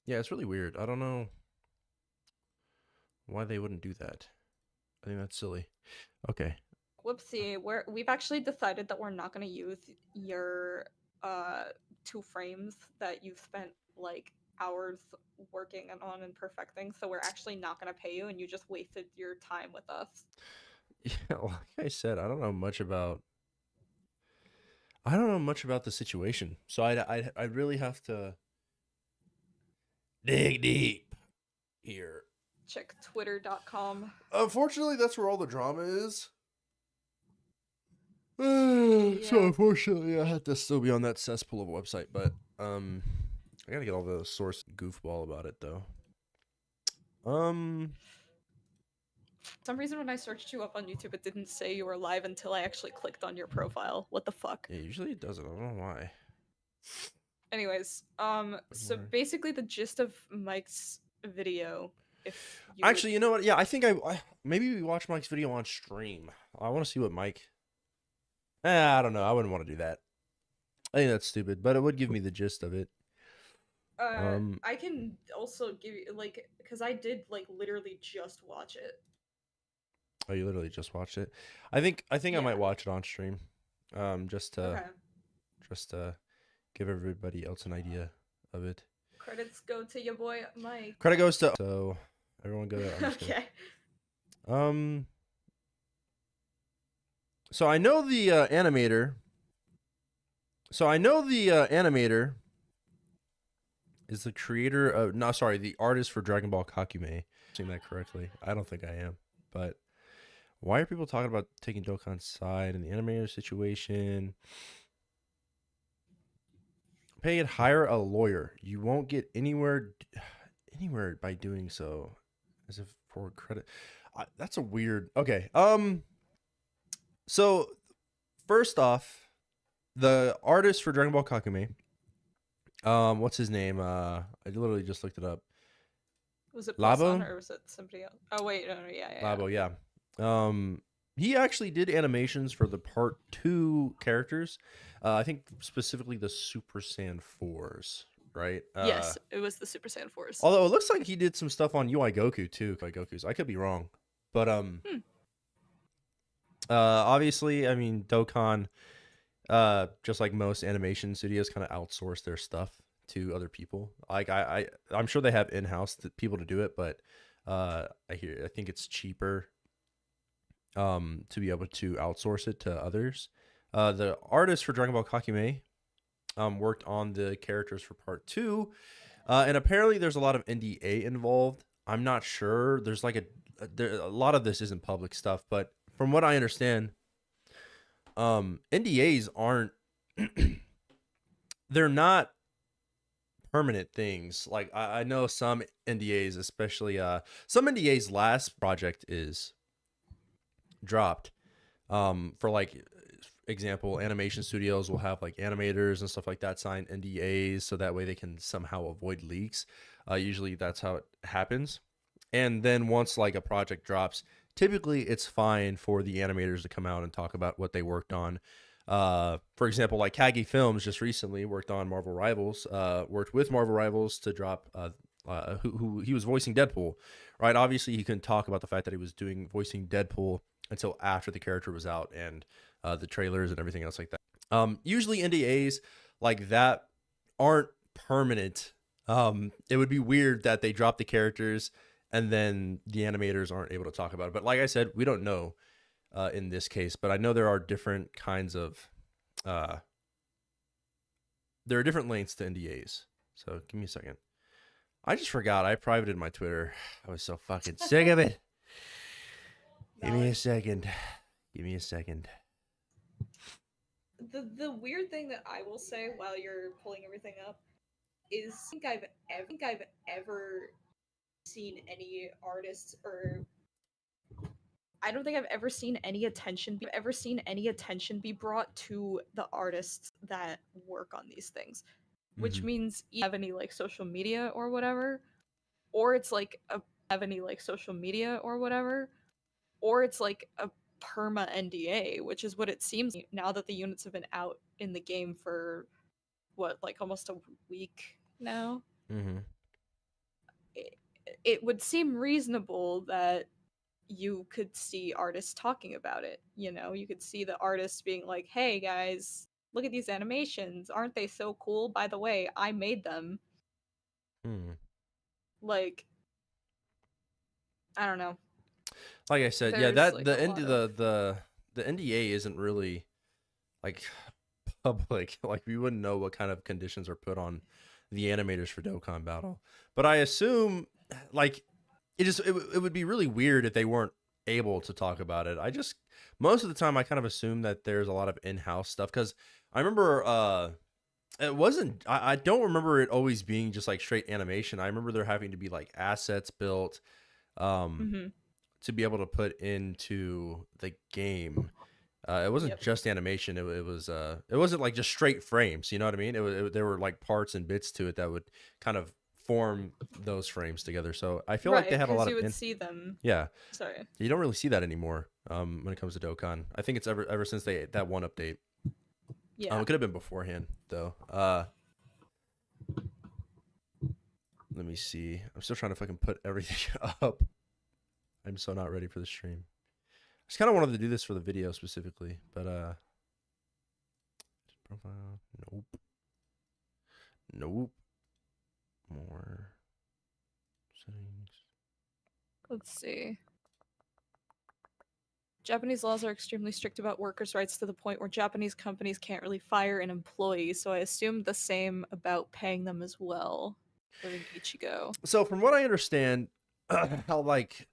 Yeah, it's really weird. I don't know why they wouldn't do that. I think that's silly. Okay. Whoopsie, we've actually decided that we're not going to use your uh 2 frames that you've spent like hours working on and perfecting. So we're actually not going to pay you, and you just wasted your time with us. Yeah, like I said, I don't know much about the situation. So I really have to dig deep here. Check twitter.com. Unfortunately, that's where all the drama is. So Yeah. unfortunately, I had to still be on that cesspool of a website, but um, I gotta get all the source goofball about it though. Um, For some reason when I searched you up on YouTube, it didn't say you were live until I actually clicked on your profile. What the fuck? yeah, usually it doesn't. I don't know why. Anyways, so Where- basically the gist of Mike's video, if you would Actually, you know what? Yeah, I think I maybe we watch Mike's video on stream. I want to see what Mike. I don't know. I wouldn't want to do that. I think that's stupid, but it would give me the gist of it. Um, I can also give you like because I did like literally just watch it. oh, you literally just watched it. I think I Yeah. might watch it on stream. Just to Okay. just to give everybody else an idea of it. Credits go to your boy Mike. Credit goes to so everyone go to underscore. Okay. Um, so I know the animator. So I know the animator is the creator of no, sorry, the artist for Dragon Ball Kakume. Saying that correctly? I don't think I am, but why are people talking about taking Dokkan's side in the animator situation? Pay it, hire a lawyer. You won't get anywhere by doing so. As if for credit, that's a weird. Okay. So first off, the artist for Dragon Ball Kakume. What's his name? I literally just looked it up. Was it Bosan Labo, or was it somebody else? Oh wait, no, yeah, yeah, yeah. Labo, yeah. He actually did animations for the part two characters. I think specifically the Super Saiyan fours, right? Yes, it was the Super Saiyan Force. Although it looks like he did some stuff on UI Goku too. UI Goku's. I could be wrong, but Hmm. obviously, I mean Dokkan, just like most animation studios, kind of outsource their stuff to other people. Like I'm sure they have in-house people to do it, but I think it's cheaper to be able to outsource it to others. The artist for Dragon Ball Kakume worked on the characters for part two, and apparently there's a lot of NDA involved. I'm not sure. There's like a lot of this isn't public stuff, but from what I understand, NDAs aren't they're not permanent things. Like I know some NDAs, especially some NDAs last project is dropped. For like example, animation studios will have like animators and stuff like that sign NDAs so that way they can somehow avoid leaks. Usually that's how it happens. And then once like a project drops, typically it's fine for the animators to come out and talk about what they worked on. For example, like Kagi Films just recently worked on Marvel Rivals, worked with Marvel Rivals to drop who he was voicing Deadpool, right? Obviously, he couldn't talk about the fact that he was doing voicing Deadpool until after the character was out and the trailers and everything else like that. Usually NDAs like that aren't permanent. It would be weird that they drop the characters and then the animators aren't able to talk about it. But like I said, we don't know in this case. But I know there are different kinds of there are different lengths to NDAs. So give me a second. I just forgot I privated my Twitter. I was so fucking sick of it. Give me a second. Give me a second. The weird thing that I will say while you're pulling everything up is I think I've ever seen any artists or I don't think I've ever seen any attention be brought to the artists that work on these things, which Mm-hmm. means you have any like social media or whatever, or it's like a have any like social media or whatever, or it's like a perma NDA, which is what it seems now that the units have been out in the game for what like almost a week now. Mm-hmm. it would seem reasonable that you could see artists talking about it. You know, you could see the artists being like, "Hey guys, look at these animations. Aren't they so cool? By the way, I made them." Hmm. Like, I don't know. Like I said, yeah, There's that like a lot of the NDA isn't really like public. Like we wouldn't know what kind of conditions are put on the animators for Dokkan Battle. But I assume like it would be really weird if they weren't able to talk about it. I just most of the time I kind of assume that there's a lot of in-house stuff because I remember it wasn't I don't remember it always being just like straight animation. I remember there having to be like assets built um Mhm. to be able to put into the game. It wasn't Yep. just animation. It wasn't like just straight frames. You know what I mean? There were like parts and bits to it that would kind of form those frames together. So I feel like they Right, had a because lot you of would see them. yeah. Sorry. You don't really see that anymore when it comes to Dokkan. I think it's ever since that one update. Yeah. It could have been beforehand though. Let me see. I'm still trying to fucking put everything up. I'm so not ready for the stream. I just kind of wanted to do this for the video specifically, but profile, nope, nope. More settings. Let's see. Japanese laws are extremely strict about workers' rights to the point where Japanese companies can't really fire an employee, so I assumed the same about paying them as well. Living Ichigo. So from what I understand, how like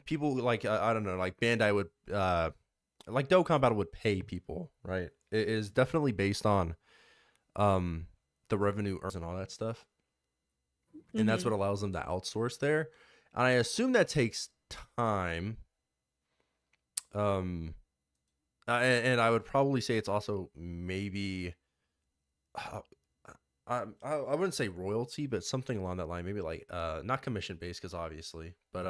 people like I don't know, like Bandai would like Dokkan Battle would pay people, right? It is definitely based on the revenue and all that stuff. And that's Mhm. what allows them to outsource there. And I assume that takes time. And I would probably say it's also maybe uh, I wouldn't say royalty, but something along that line. Maybe like not commission based because obviously, but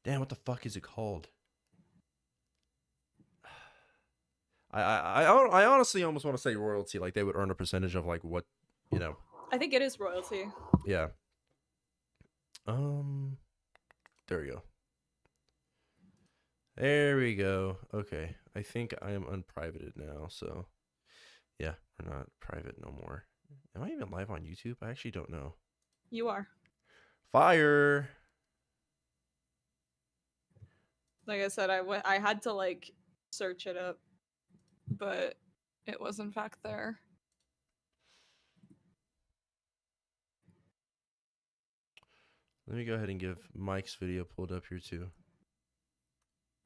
damn, what the fuck is it called? I honestly almost want to say royalty, like they would earn a percentage of like what you know. I think it is royalty. Yeah. There we go. There we go. Okay. I think I am unprivated now, so yeah, we're not private no more. Am I even live on YouTube? I actually don't know. You are. Fire. Like I said, I had to like search it up, but it was in fact there. Let me go ahead and give Mike's video pulled up here too.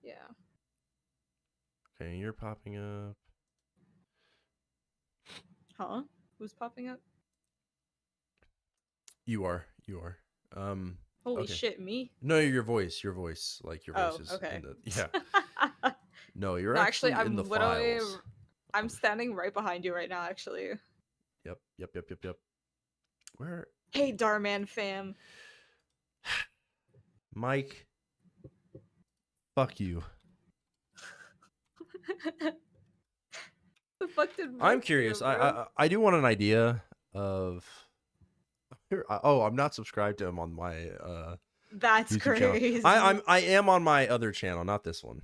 Yeah. Okay, you're popping up. Huh? Who's popping up? You are. You are. Holy Okay. shit, me? No, your voice. Your voice. Like your voice Oh, is okay. in the yeah. No, you're No, actually, actually in the I'm literally files. I'm standing right behind you right now, actually. Yep. Where Hey, Darman fam. Mike? Fuck you. The fuck did Mike I'm curious. do, bro? I do want an idea of. Oh, I'm not subscribed to him on my That's YouTube channel. crazy. I am on my other channel, not this one.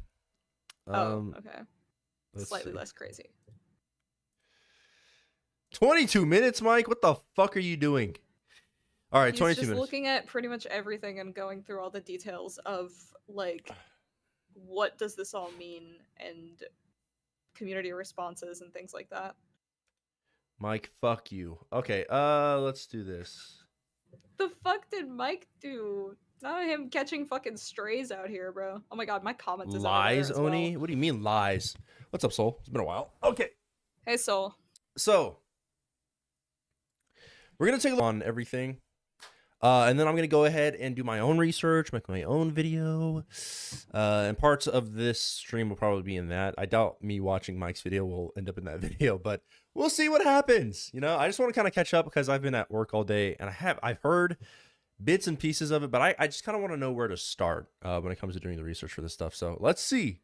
Oh, okay. Let's Slightly see. less crazy. 22 minutes, Mike. What the fuck are you doing? All right, He's 22 just minutes. looking at pretty much everything and going through all the details of like what does this all mean and community responses and things like that. Mike, fuck you. Okay, let's do this. The fuck did Mike do? Not him catching fucking strays out here, bro. Oh my god, my comments is out of there Lies, as well. Oni? What do you mean lies? What's up, Soul? It's been a while. Okay. Hey, Soul. So, we're going to take a look on everything. And then I'm going to go ahead and do my own research, make my own video. And parts of this stream will probably be in that. I doubt me watching Mike's video will end up in that video, but we'll see what happens. You know, I just want to kind of catch up because I've been at work all day and I've heard bits and pieces of it, but I just kind of want to know where to start when it comes to doing the research for this stuff. So let's see.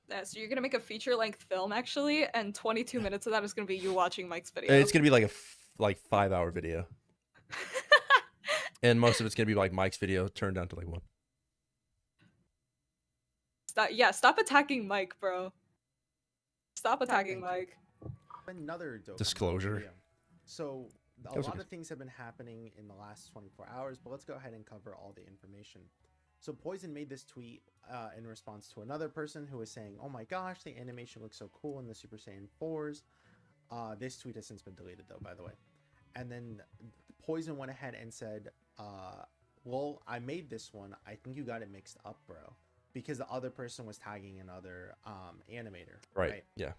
Yeah, so you're gonna make a feature-length film actually, and 22 minutes of that is gonna be you watching Mike's video. It's going to be like a 5-hour video. And most of it's gonna be like Mike's video turned down to like 1. Stop attacking Mike, bro. Stop attacking Mike. Another Dokkan Disclosure. video. So a was lot okay. of things have been happening in the last 24 hours, but let's go ahead and cover all the information. So Poison made this tweet in response to another person who was saying, "Oh my gosh, the animation looks so cool in the Super Saiyan 4s." This tweet has since been deleted though, by the way. And then Poison went ahead and said, well, I made this one. I think you got it mixed up, bro. Because the other person was tagging another animator. Right. Yeah.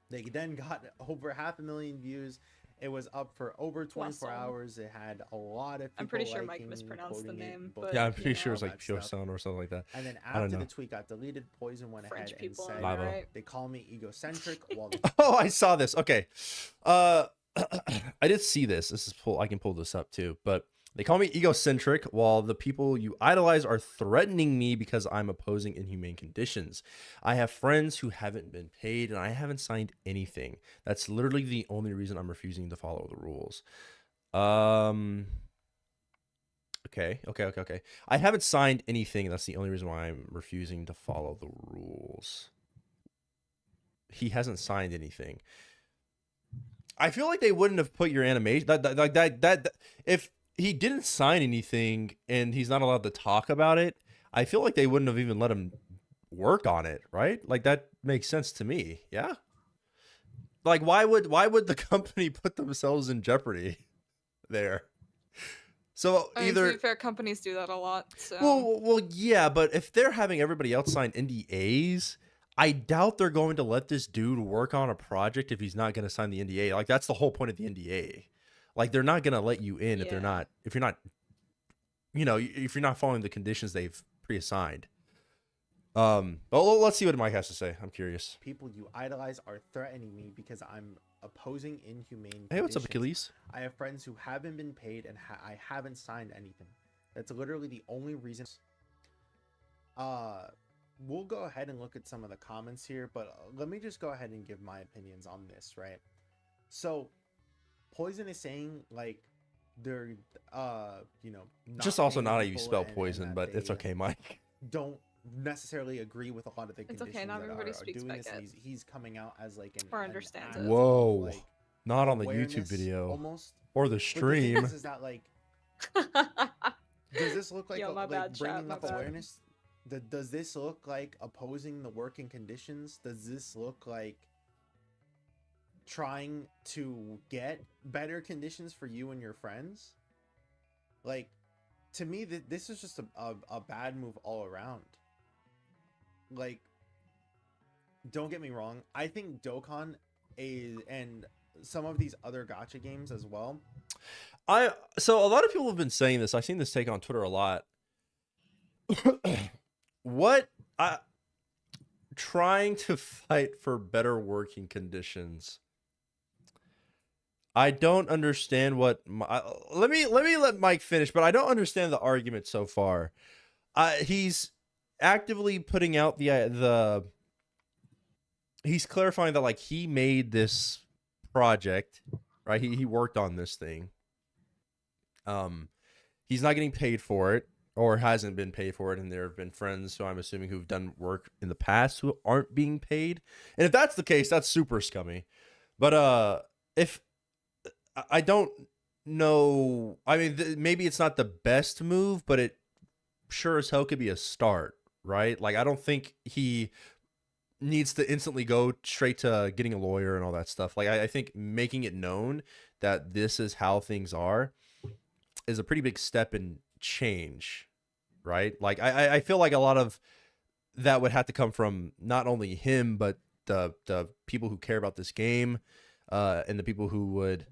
They then got over 500,000 views. It was up for over 24 Awesome. hours. It had a lot of people. I'm pretty sure Mike liking, mispronounced the quoting it, name, both but Yeah, I'm of pretty you sure know, it's like that Pure stuff. Sound or something like that. And then I don't after know. the tweet got deleted, Poison went French ahead and people, said, am I Lava. right? they call me egocentric while the Oh, I saw this. Okay. I did see this. This is I can pull this up too, but they call me egocentric while the people you idolize are threatening me because I'm opposing inhumane conditions. I have friends who haven't been paid and I haven't signed anything. That's literally the only reason I'm refusing to follow the rules. Okay. I haven't signed anything. That's the only reason why I'm refusing to follow the rules. He hasn't signed anything. I feel like they wouldn't have put your animation that if he didn't sign anything and he's not allowed to talk about it. I feel like they wouldn't have even let him work on it, right? Like that makes sense to me. Yeah. Like why would the company put themselves in jeopardy there? So I mean, either to be fair, companies do that a lot. So well, yeah, but if they're having everybody else sign NDAs, I doubt they're going to let this dude work on a project if he's not going to sign the NDA. Like that's the whole point of the NDA. Like they're not going to let you in if you're not, if you're not following the conditions they've pre-assigned. But let's see what Mike has to say. I'm curious. people you idolize are threatening me because I'm opposing inhumane Hey, what's up, conditions. Achilles? I have friends who haven't been paid and I haven't signed anything. That's literally the only reason. We'll go ahead and look at some of the comments here, but let me just go ahead and give my opinions on this, right? So Poison is saying like they're Just also paying not how you people spell and poison, that but it's they okay, Mike. don't necessarily agree with a lot of the It's conditions okay, not that everybody are speaks doing this, back and it. he's coming out as like Or an understands act it. of, Whoa. like, Not on the awareness, YouTube video almost. or the But the stream. thing is that like, does this look like Yo, my like bad, chat, bringing my up bad. awareness? Does this look like opposing the working conditions? Does this look like trying to get better conditions for you and your friends? Like, to me, this is just a bad move all around. Like, don't get me wrong, I think Dokkan is, and some of these other gacha games as well. So a lot of people have been saying this. I've seen this take on Twitter a lot. Trying to fight for better working conditions. I don't understand what let me let Mike finish, but I don't understand the argument so far. He's actively putting out he's clarifying that like he made this project, right? He worked on this thing. He's not getting paid for it or hasn't been paid for it, and there have been friends who I'm assuming who've done work in the past who aren't being paid. And if that's the case, that's super scummy. But if I don't know, I mean, maybe it's not the best move, but it sure as hell could be a start, right? Like, I don't think he needs to instantly go straight to getting a lawyer and all that stuff. Like, I think making it known that this is how things are is a pretty big step in change, right? Like, I feel like a lot of that would have to come from not only him, but the people who care about this game, and the people who would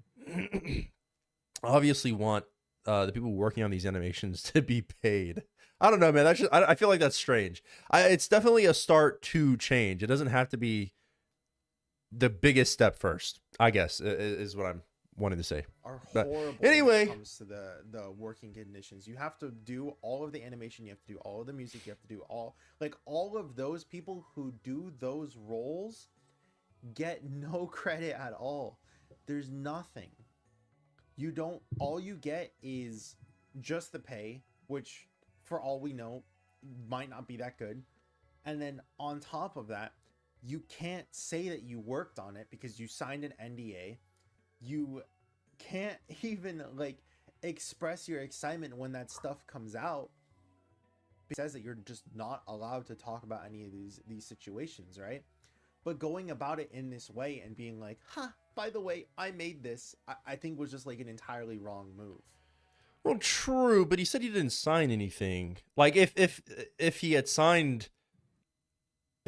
obviously want the people working on these animations to be paid. I don't know, man. I feel like that's strange. It's definitely a start to change. It doesn't have to be the biggest step first, I guess, is what I'm wanting to say. Are But horrible anyway. when it comes to the working conditions. You have to do all of the animation, you have to do all of the music, you have to do all of those people who do those roles get no credit at all. There's nothing. All you get is just the pay, which for all we know might not be that good. And then on top of that, you can't say that you worked on it because you signed an NDA. You can't even like express your excitement when that stuff comes out. It says that you're just not allowed to talk about any of these situations, right? But going about it in this way and being like, by the way, I made this, I think was just like an entirely wrong move. Well, true, but he said he didn't sign anything. Like if he had signed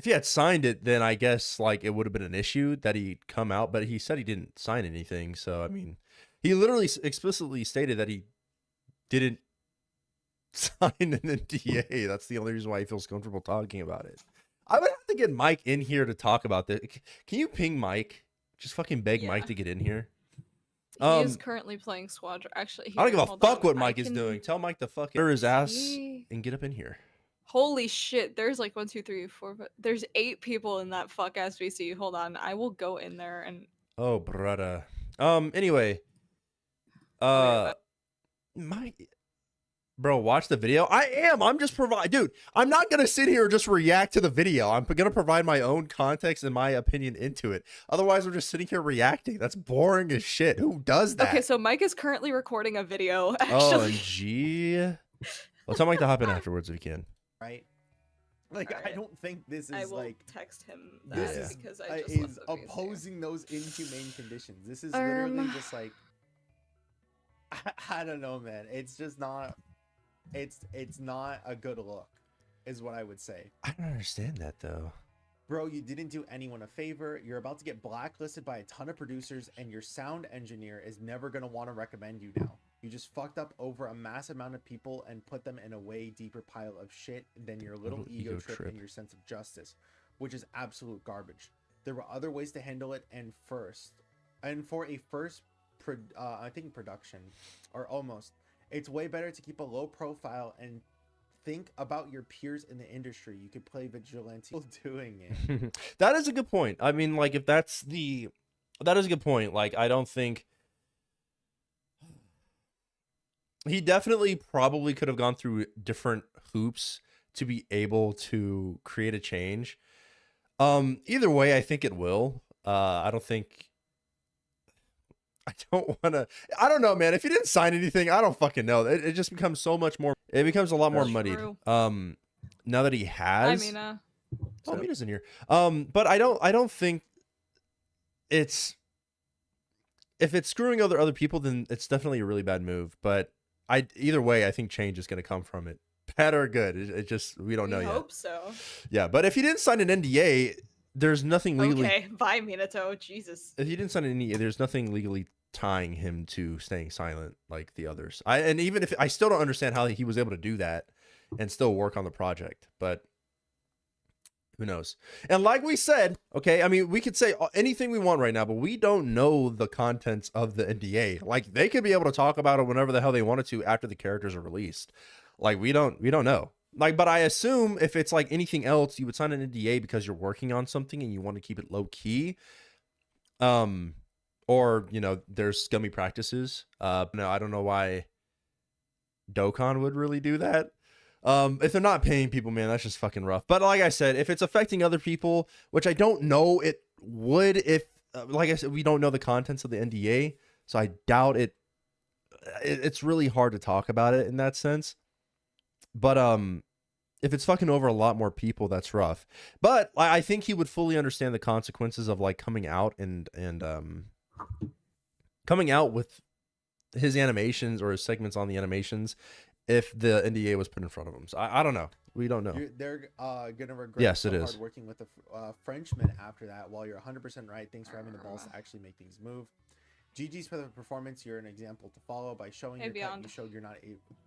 it, then I guess like it would have been an issue that he'd come out, but he said he didn't sign anything. So I mean, he literally explicitly stated that he didn't sign an NDA. That's the only reason why he feels comfortable talking about it. I would have to get Mike in here to talk about this. Can you ping Mike? Just fucking beg Mike to get in here. He is currently playing Squadron. Actually, I don't give a fuck what Mike is doing. Tell Mike to fucking clear his ass and get up in here. Holy shit! There's like 1, 2, 3, 4. There's 8 people in that fuck ass VC. Hold on, I will go in there and. Oh, brother. Anyway. Mike. Bro, watch the video. I'm just dude, I'm not gonna sit here and just react to the video. I'm gonna provide my own context and my opinion into it. Otherwise, we're just sitting here reacting. That's boring as shit. Who does that? Okay, so Mike is currently recording a video, actually. Oh, gee. Well, tell Mike to hop in afterwards if you can. Right? Like, I don't think this is I will like text him this that is, because I just is opposing those inhumane conditions. This is literally just like I don't know, man. It's just not. It's not a good look, is what I would say. I don't understand that though. Bro, you didn't do anyone a favor. You're about to get blacklisted by a ton of producers, and your sound engineer is never gonna want to recommend you now. You just fucked up over a massive amount of people and put them in a way deeper pile of shit than your little ego trip and your sense of justice, which is absolute garbage. There were other ways to handle it, and for a first I think production, or almost, it's way better to keep a low profile and think about your peers in the industry. You could play vigilante doing it. That is a good point. I mean, like, if that is a good point. Like, I don't think he definitely probably could have gone through different hoops to be able to create a change. Either way, I think it will. I don't know, man. If you didn't sign anything, I don't fucking know. It just becomes so much more. It becomes a lot more muddied. Now that he has. Hi, Mina. Oh, Mina's in here. But I don't think it's. If it's screwing other people, then it's definitely a really bad move. But either way, I think change is going to come from it. Bad or good. It just, we don't know yet. I hope so. Yeah, but if he didn't sign an NDA, there's nothing legally. Okay, bye, Minato. Jesus. If he didn't sign an NDA, there's nothing legally tying him to staying silent like the others. And even if I still don't understand how he was able to do that and still work on the project, but who knows? And like we said, okay, I mean, we could say anything we want right now, but we don't know the contents of the NDA. Like, they could be able to talk about it whenever the hell they wanted to after the characters are released. Like, we don't know. Like, but I assume if it's like anything else, you would sign an NDA because you're working on something and you want to keep it low key. Or, you know, there's scummy practices. No, I don't know why Dokkan would really do that. If they're not paying people, man, that's just fucking rough. But like I said, if it's affecting other people, which I don't know it would, if like I said, we don't know the contents of the NDA, so I doubt it. It's really hard to talk about it in that sense. But if it's fucking over a lot more people, that's rough. But I think he would fully understand the consequences of like coming out and coming out with his animations or his segments on the animations if the NDA was put in front of him. So I don't know. We don't know. They're gonna regret yes, it is. hard working with a Frenchman after that. While you're 100% right, thanks for having the balls to actually make things move. GG's for the performance. You're an example to follow by showing your cut. You showed you're not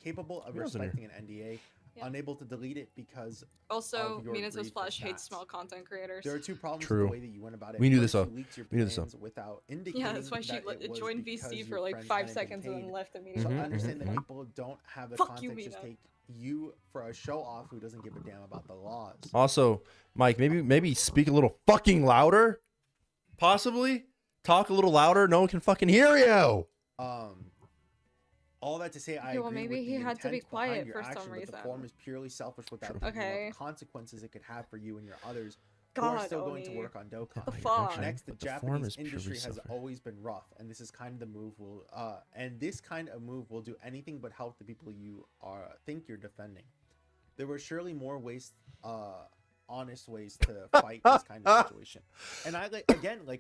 capable of respecting an NDA. Yeah. Unable to delete it because also Minato's Flash hates small content creators. There are two problems with the way that you went about it. We knew this up. We knew this up. Without indicating that's why she joined VC for like 5 seconds and then left immediately. So I understand that people don't have the context. Just take you for a show off who doesn't give a damn about the laws. Also, Mike, maybe speak a little fucking louder. Possibly talk a little louder. No one can fucking hear you. All that to say, I Okay, well, agree maybe with he the had to be intent behind quiet your for action, some but the form reason. is purely selfish without True. thinking about Okay. the consequences it could have for you and your others who are God, still going to Oni. work on Dokkan. The Like, fuck? actually, Next, the but the form Japanese is purely industry has selfish. always been rough, and this is kind of the move will and this kind of move will do anything but help the people you think you're defending. There were surely more ways, honest ways to fight this kind of situation. And I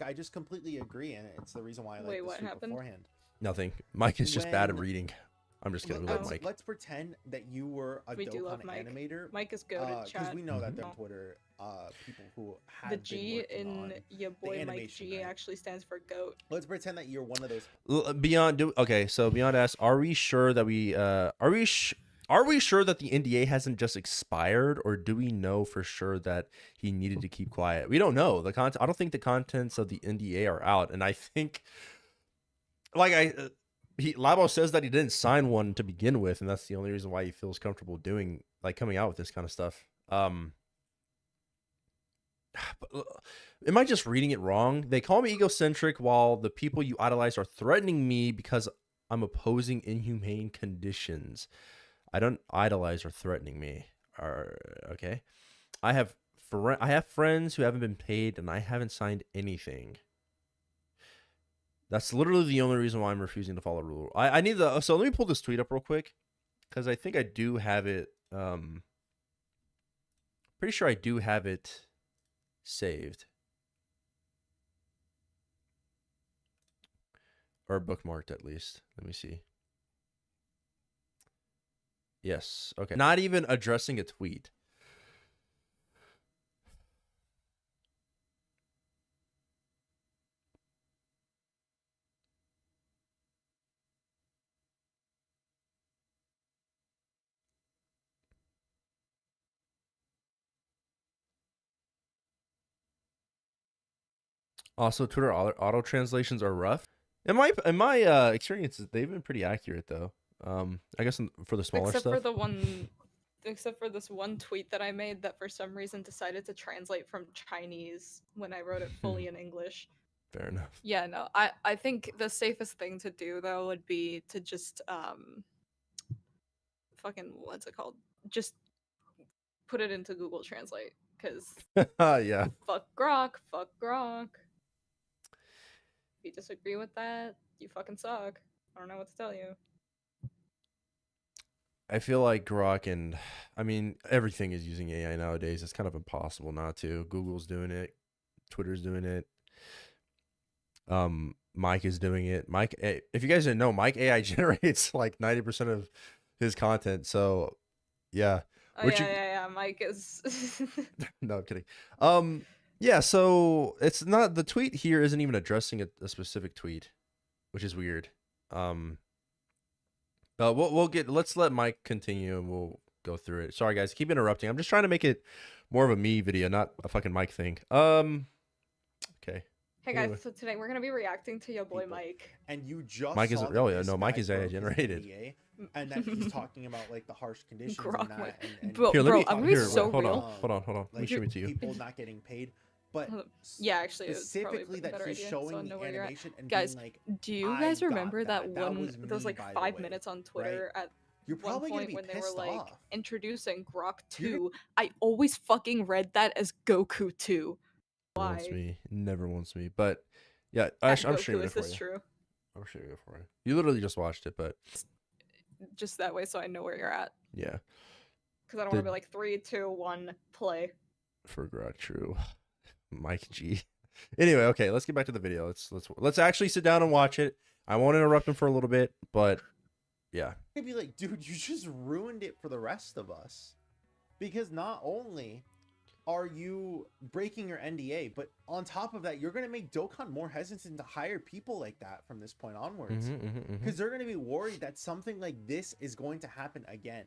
I just completely agree, and it's the reason why I like Wait, this what tweet happened? beforehand. Nothing. Mike is just bad at When- reading. I'm just kidding. We love Mike. Let's pretend that you were a We do love Dokkan Mike. animator. Mike is good at Because chat. we know that Mhm. there are Twitter people who have The been G working in on your boy Mike animation, G right? actually stands for goat. Let's pretend that you're one of those. Beyond okay, so Beyond asks, are we sure that are we sure that the NDA hasn't just expired, or do we know for sure that he needed to keep quiet? We don't know. The content I don't think the contents of the NDA are out, and I think Labo says that he didn't sign one to begin with, and that's the only reason why he feels comfortable doing coming out with this kind of stuff. But, am I just reading it wrong? They call me egocentric while the people you idolize are threatening me because I'm opposing inhumane conditions. I don't idolize or threatening me. Okay. I have friends who haven't been paid and I haven't signed anything. That's literally the only reason why I'm refusing to follow rule. I need the so let me pull this tweet up real quick because I think I do have it. Pretty sure I do have it saved or bookmarked at least. Let me see. Yes. Okay. Not even addressing a tweet. Also, Twitter auto translations are rough. In my experiences, they've been pretty accurate though. I guess for the smaller Except stuff. for the one, except for this one tweet that I made that for some reason decided to translate from Chinese when I wrote it fully in English. Fair enough. Yeah, no, I think the safest thing to do though would be to just fucking what's it called? Just put it into Google Translate because Yeah. fuck Grok, fuck Grok. If you disagree with that, you fucking suck. I don't know what to tell you. I feel like Grok and I mean everything is using AI nowadays. It's kind of impossible not to. Google's doing it, Twitter's doing it. Mike is doing it. Mike, if you guys didn't know, Mike AI generates like 90% of his content. So, yeah. Oh yeah, Mike is. No, I'm kidding. Yeah. So it's not the tweet here isn't even addressing a specific tweet, which is weird. Let's let Mike continue and we'll go through it. Sorry guys, keep interrupting. I'm just trying to make it more of a me video, not a fucking Mike thing. Okay. Hey Anyway. guys, so today we're gonna be reacting to your boy People. Mike. And you just Mike is saw that oh yeah, this no, Mike guy is AI broke his generated. NDA, and that he's talking about like the harsh conditions Grok and that. Mike. And Bro, Here, let me I'm gonna be here, so hold real. on. Hold on. Let me show it to you. People not getting paid, but Hold up. Yeah, actually, it would probably specifically be a that better he's idea, so I showing know the where you're at. animation and Guys, being like, do you "I guys got remember that. That one was those me, like by the 5 way," minutes on Twitter at You're one probably gonna point be when they were pissed like off. introducing Grok You're 2? I always fucking read that as Goku 2. Never wants Why? me. Never wants me. But yeah, At I'm Goku, streaming it is for this you. true? I'm streaming it for you. You literally just watched it, but Just that way so I know where you're at. yeah, Because I don't want to The- be like 3, 2, 1, play. for Grok, true. Mike G. Anyway, okay, let's get back to the video. Let's actually sit down and watch it. I won't interrupt him for a little bit, but yeah. gonna be like, dude, you just ruined it for the rest of us. Because not only are you breaking your NDA, but on top of that, you're gonna make Dokkan more hesitant to hire people like that from this point onwards. Because they're gonna be worried that something like this is going to happen again.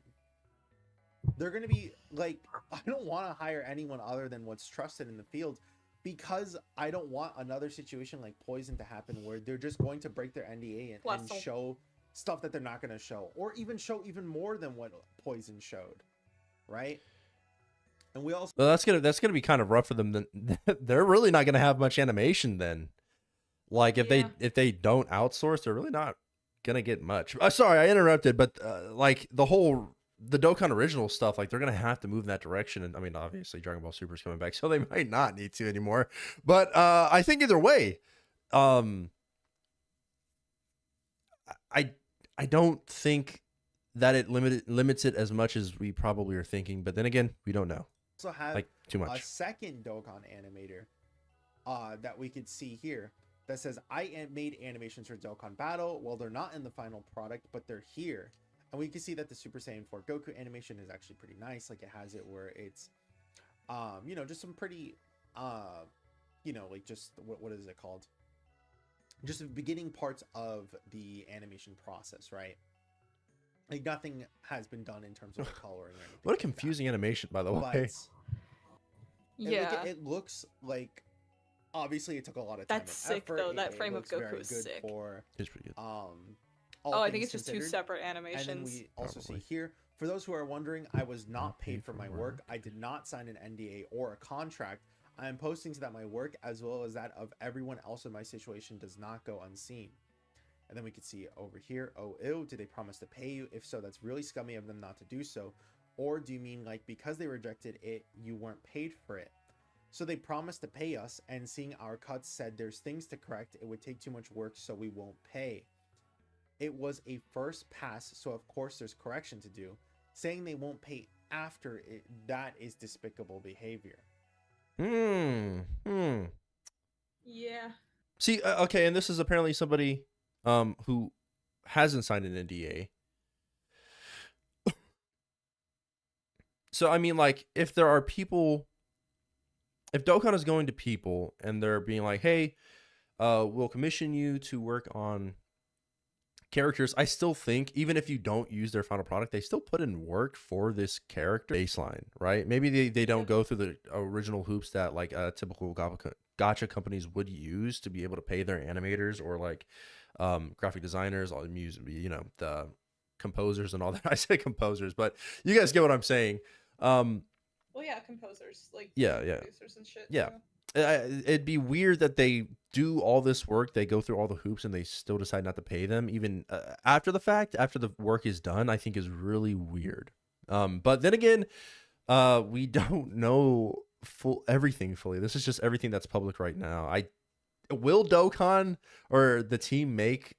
They're gonna be like, I don't want to hire anyone other than what's trusted in the field, because I don't want another situation like Poison to happen where they're just going to break their NDA and Bless show stuff that they're not going to show, or even show even more than what Poison showed, right? And we also Well, that's gonna be kind of rough for them. Then they're really not gonna have much animation then. Like if Yeah. they don't outsource, they're really not gonna get much. Sorry, I interrupted, but like the Dokkan original stuff, like they're gonna have to move in that direction. And I mean, obviously, Dragon Ball Super is coming back, so they might not need to anymore. But I think either way, um, I I don't think that it limits it as much as we probably are thinking. But then again, we don't know. Also have Like too a much. second Dokkan animator that we could see here that says made animations for Dokkan Battle. Well, they're not in the final product, but they're here. And we can see that the Super Saiyan 4 Goku animation is actually pretty nice. Like it has it where it's you know, just some pretty you know, like just what is it called? Just the beginning parts of the animation process, right? Like nothing has been done in terms of the coloring or anything. What a like confusing animation, by the that. way. Yeah. It looks like obviously it took a lot of time. That's and sick, effort. though. That It frame of looks very Goku is good sick. For It's pretty good. all Oh, I think things it's just two considered. separate And animations. then we also Probably. see here, for those who are wondering, I was not paid for my work. I did not sign an NDA or a contract. I am posting so that my work, as well as that of everyone else in my situation, does not go unseen. And then we can see over here, oh, ew, did they promise to pay you? If so, that's really scummy of them not to do so. Or do you mean like because they rejected it, you weren't paid for it? So they promised to pay us, and seeing our cuts said there's things to correct, it would take too much work, so we won't pay. It was a first pass, so of course there's correction to do. Saying they won't pay after it, that is despicable behavior. Yeah. See, okay, and this is apparently somebody who hasn't signed an NDA. So I mean, like, if there are people, if Dokkan is going to people and they're being like, "Hey, we'll commission you to work on characters," I still think even if you don't use their final product, they still put in work for this character baseline, right? Maybe they don't go through the original hoops that like typical gacha companies would use to be able to pay their animators or like graphic designers, all the music, you know, the composers and all that. I say composers, but you guys get what I'm saying. Well, yeah, composers like Yeah. producers and shit. Yeah. too. It'd be weird that they do all this work, they go through all the hoops, and they still decide not to pay them, even after the fact, after the work is done. I think is really weird. But then again, we don't know everything fully. This is just everything that's public right now. Will Dokkan or the team make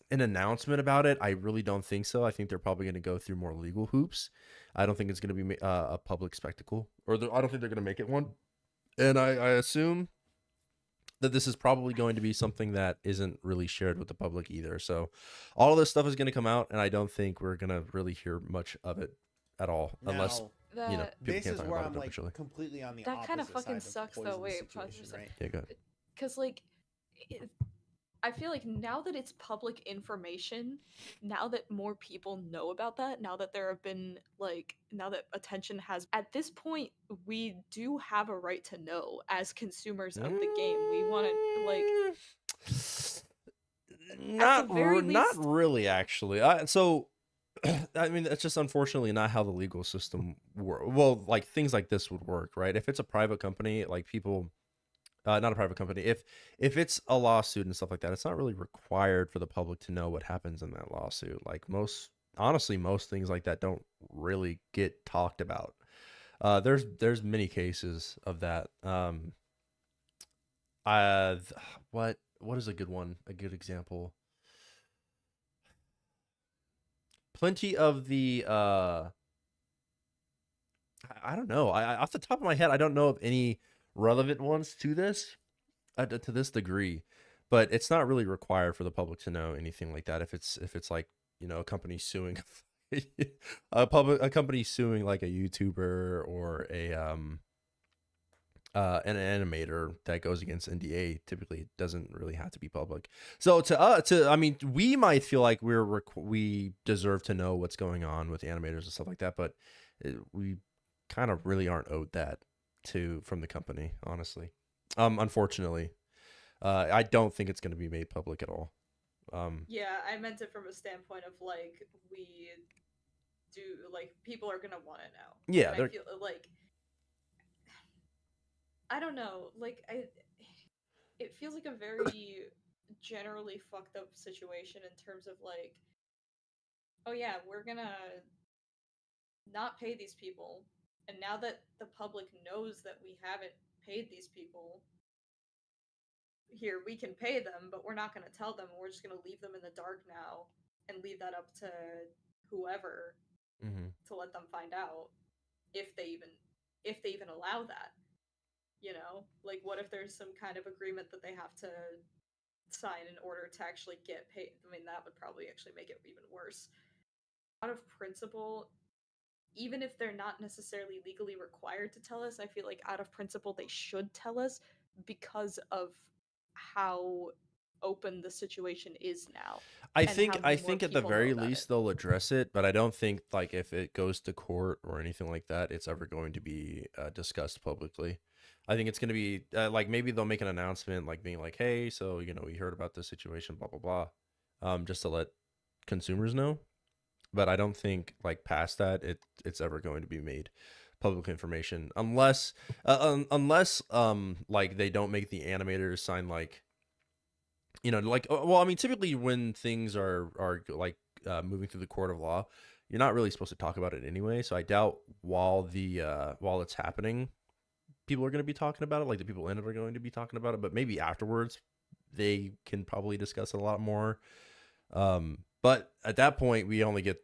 an announcement about it? I really don't think so. I think they're probably going to go through more legal hoops. I don't think it's going to be a public spectacle, or I don't think they're going to make it one. And I assume that this is probably going to be something that isn't really shared with the public either. So all of this stuff is going to come out, and I don't think we're going to really hear much of it at all, unless Now, you know That people this can't is talk where about I'm it like officially. completely on the That opposite kinda fucking side of sucks, though. Poison's Wait, pause for a situation, second. right? Yeah, go ahead. Because like I feel like now that it's public information, now that more people know about that, now that there have been like now that attention has at this point, we do have a right to know as consumers of the game. We want to Not very not least- really actually. So I mean, it's just unfortunately not how the legal system works. Well, like things like this would work, right? If it's a private company, like people not a private company, if it's a lawsuit and stuff like that, it's not really required for the public to know what happens in that lawsuit. Like honestly most things like that don't really get talked about. There's many cases of that. What is a good one, a good example? Plenty of the I don't know, I off the top of my head I don't know of any relevant ones to this to this degree, but it's not really required for the public to know anything like that. If it's like, you know, a company suing a company suing like a YouTuber or an animator that goes against NDA, typically it doesn't really have to be public. So I mean, we might feel like we deserve to know what's going on with animators and stuff like that, but we kind of really aren't owed that from the company, honestly. Unfortunately, I don't think it's going to be made public at all. Yeah, I meant it from a standpoint of like we do like people are gonna want to know. Yeah, and I feel like I don't know, like it feels like a very generally fucked up situation in terms of like, oh yeah, we're gonna not pay these people, and now that the public knows that we haven't paid these people, here we can pay them, but we're not gonna tell them. We're just gonna leave them in the dark now and leave that up to whoever Mm-hmm. to let them find out if they even if they even allow that. You know, like what if there's some kind of agreement that they have to sign in order to actually get paid? I mean, that would probably actually make it even worse. Out of principle, even if they're not necessarily legally required to tell us, I feel like out of principle they should tell us because of how open the situation is now. I And think how I many more think at the people know very about least it. they'll address it, but I don't think like if it goes to court or anything like that, it's ever going to be discussed publicly. I think it's going to be like maybe they'll make an announcement, like being like, "Hey, so we heard about this situation, blah blah blah," just to let consumers know. But I don't think like past that, it's ever going to be made public information unless like they don't make the animators sign like like well, I mean, typically when things are like moving through the court of law, you're not really supposed to talk about it anyway. So I doubt while it's happening, people are going to be talking about it. Like the people in it are going to be talking about it, but maybe afterwards they can probably discuss it a lot more. But at that point, we only get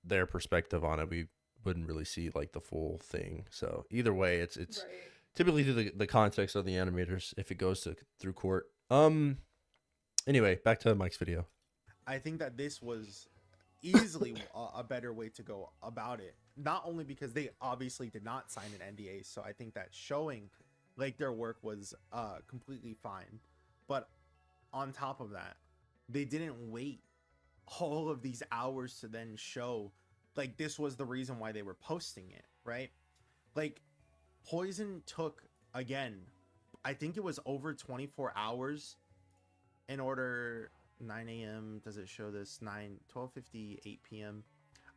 their perspective on it. We wouldn't really see like the full thing. So either way, it's Right. typically through the context of the animators if it goes to through court. Anyway, back to Mike's video. I think that this was easily a better way to go about it. Not only because they obviously did not sign an NDA, so I think that showing like their work was completely fine. But on top of that, they didn't wait all of these hours to then show like this was the reason why they were posting it, right? Like Poison took, again, I think it was over 24 hours in order. 9 a.m. does it show this? 12:58 p.m.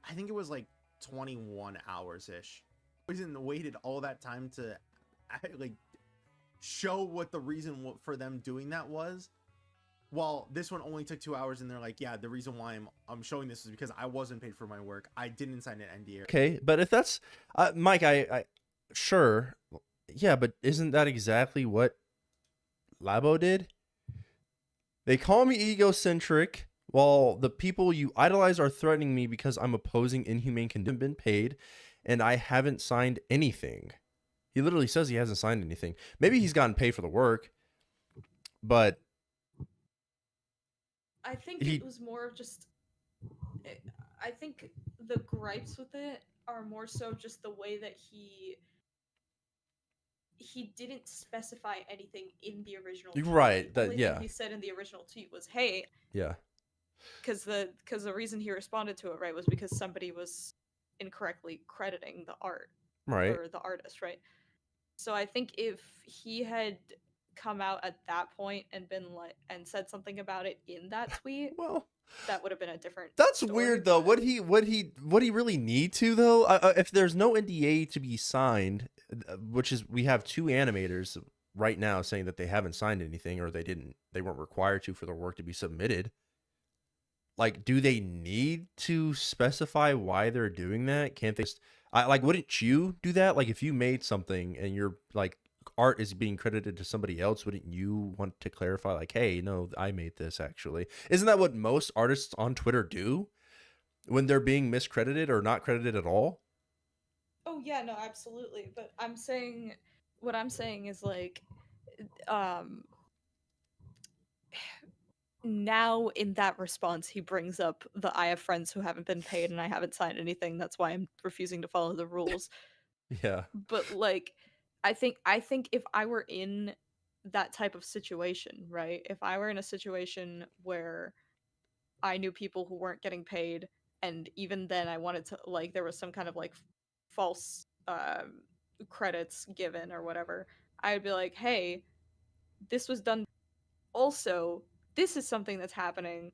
I think it was like 21 hours ish. Poison waited all that time to like show what the reason for them doing that was. While this one only took 2 hours, and they're like, yeah, the reason why I'm showing this is because I wasn't paid for my work. I didn't sign an NDA. Okay, but if that's Mike, I sure, yeah, but isn't that exactly what Labo did? They call me egocentric, while the people you idolize are threatening me because I'm opposing inhumane conditions. Been paid, and I haven't signed anything. He literally says he hasn't signed anything. Maybe he's gotten paid for the work, but I think he it was more of just. I think the gripes with it are more so just the way that he didn't specify anything in the original tweet. right The only that thing he said in the original tweet was, "Hey," yeah because the reason he responded to it, right, was because somebody was incorrectly crediting the art right. or the artist, right? So I think if he had come out at that point and been like and said something about it in that tweet, Well, that would have been a different that's story. weird though. But Would he really need to though? If there's no NDA to be signed, which is we have two animators right now saying that they haven't signed anything or they weren't required to for their work to be submitted. Like, do they need to specify why they're doing that? Can't they just like wouldn't you do that? Like if you made something and your like art is being credited to somebody else, wouldn't you want to clarify like, hey, no, I made this actually? Isn't that what most artists on Twitter do when they're being miscredited or not credited at all? oh yeah, no, absolutely. But what I'm saying is like, um, now in that response he brings up the I have friends who haven't been paid and I haven't signed anything, that's why I'm refusing to follow the rules. Yeah. But like I think if I were in that type of situation, right, if I were in a situation where I knew people who weren't getting paid, and even then I wanted to like there was some kind of like false credits given or whatever, I would be like, hey, this was done. Also, this is something that's happening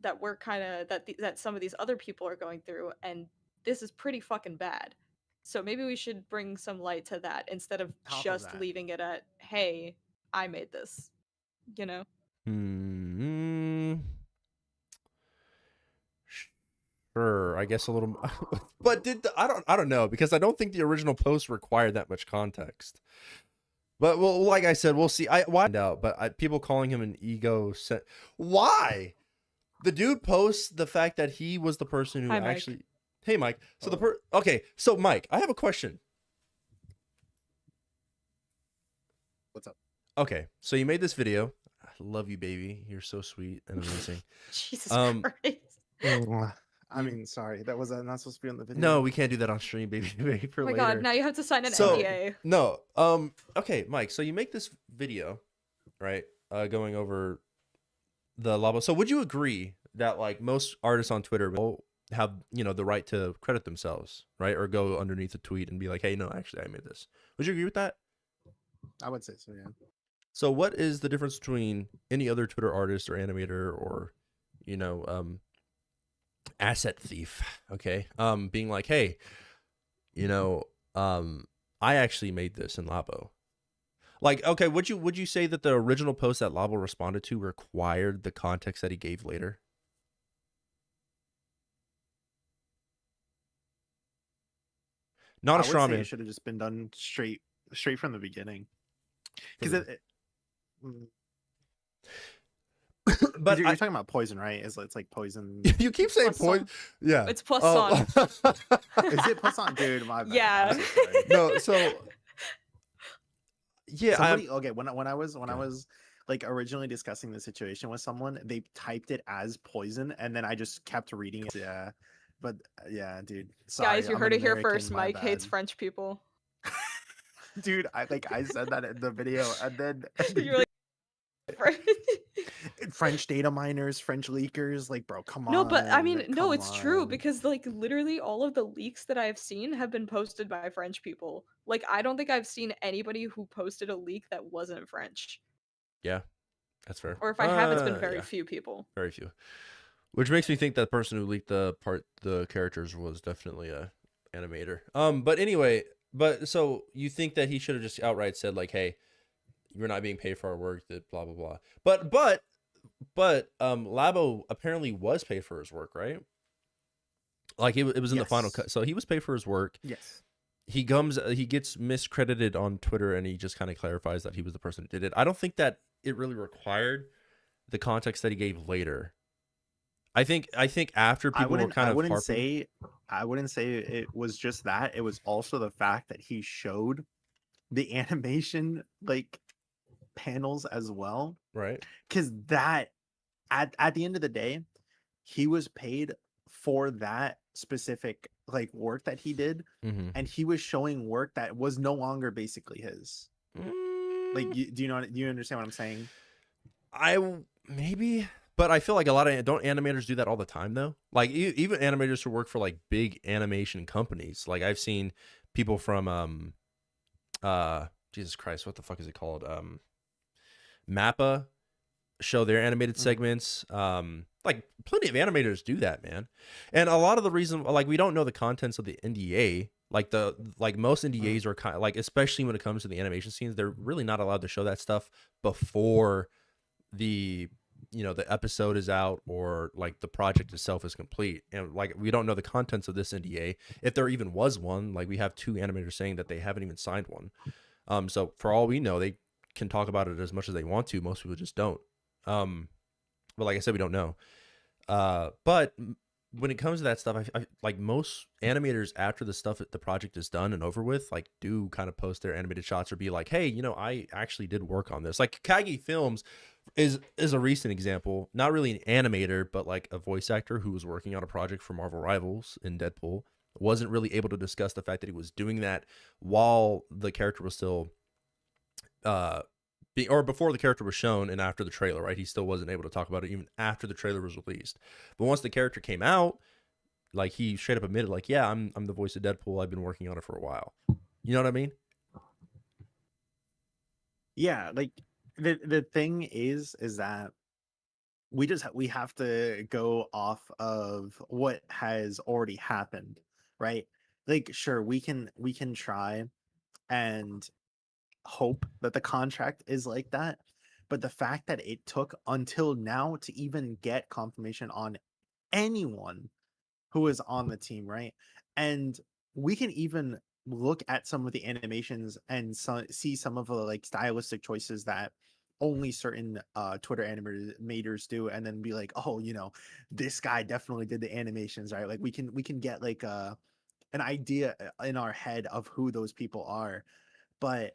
that we're kind of that some of these other people are going through, and this is pretty fucking bad. So maybe we should bring some light to that instead of Top of just that, leaving it at, hey, I made this, you know? Sure, I guess a little, but I don't know because I don't think the original post required that much context. But well, like I said, we'll see. I find out, but people calling him an ego set. Why? The dude posts the fact that he was the person who Hi, Mike. actually. Hey, Mike. So okay. So Mike, I have a question. What's up? Okay, so you made this video. I love you, baby. You're so sweet and amazing. Jesus You- Christ. I mean, sorry, that was not supposed to be on the video. No, we can't do that on stream, baby. Wait for Oh my later. god, now you have to sign an So- NDA. No. Okay, Mike. So you make this video, right? Going over the Labo. So would you agree that like most artists on Twitter will have the right to credit themselves, right? Or go underneath a tweet and be like, hey, no, actually, I made this. Would you agree with that? I would say so, yeah. So what is the difference between any other Twitter artist or animator or, asset thief? Okay. Being like, hey, I actually made this in Labo. Like, okay, would you say that the original post that Labo responded to required the context that he gave later? Not a I would straw say man. it should have just been done straight from the beginning. Because But you're talking about poison, right? It's like poison. you keep saying Plus point. Yeah. It's plus Oh. Is it plus on, dude? My bad. Yeah. I'm so sorry. No, so yeah, Somebody, okay, when I was like originally discussing the situation with someone, they typed it as poison, and then I just kept reading it. Yeah, but yeah, dude. Sorry, Guys, you I'm heard an it here American, first. my Mike hates bad. French people. Dude, I said that in the video, and then You're like, French data miners, French leakers, like, bro, come on. no, but I mean, no, come it's true on. because like literally all of the leaks that I have seen have been posted by French people. Like I don't think I've seen anybody who posted a leak that wasn't French. yeah, that's fair. Or if I have, it's been very Yeah, few people. very few. Which makes me think that person who leaked the characters was definitely a animator. But anyway, so you think that he should have just outright said like, hey, you're not being paid for our work, that blah blah blah. But Labo apparently was paid for his work, right? Like it was in the final Yes. cut, so he was paid for his work. Yes. He gets miscredited on Twitter, and he just kind of clarifies that he was the person who did it. I don't think that it really required the context that he gave later. I think after people were kind of I wouldn't say it was just that. It was also the fact that he showed the animation like panels as well, right. because that at the end of the day, he was paid for that specific like work that he did, Mm-hmm. and he was showing work that was no longer basically his. Like, do you understand what I'm saying? Maybe, but I feel like a lot of don't animators do that all the time though. Like even animators who work for like big animation companies. Like I've seen people from Jesus Christ, what the fuck is it called? Mappa show their animated segments. Like plenty of animators do that, man. And a lot of the reason, like we don't know the contents of the NDA. Like most NDAs are kind of like, especially when it comes to the animation scenes, they're really not allowed to show that stuff before the the episode is out or like the project itself is complete. And like we don't know the contents of this NDA, if there even was one. Like we have two animators saying that they haven't even signed one. So for all we know, they can talk about it as much as they want to. Most people just don't. But like I said, we don't know. But when it comes to that stuff, I like most animators after the project is done and over with, like do kind of post their animated shots or be like, hey, I actually did work on this. Like Kagi Films is a recent example, not really an animator, but like a voice actor who was working on a project for Marvel Rivals in Deadpool, wasn't really able to discuss the fact that he was doing that while the character was still or before the character was shown and after the trailer, right? He still wasn't able to talk about it even after the trailer was released. But once the character came out, like he straight up admitted, like, yeah, I'm the voice of Deadpool. I've been working on it for a while. You know what I mean? Yeah, like the thing is that we have to go off of what has already happened, right? Like sure, we can try and hope that the contract is like that, but the fact that it took until now to even get confirmation on anyone who is on the team, right? And we can even look at some of the animations and see some of the like stylistic choices that only certain Twitter animators do, and then be like, oh, this guy definitely did the animations, right? Like we can get like an idea in our head of who those people are. But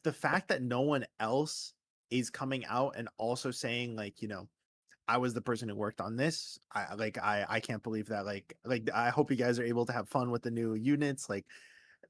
the fact that no one else is coming out and also saying like, I was the person who worked on this. I can't believe that. Like I hope you guys are able to have fun with the new units, like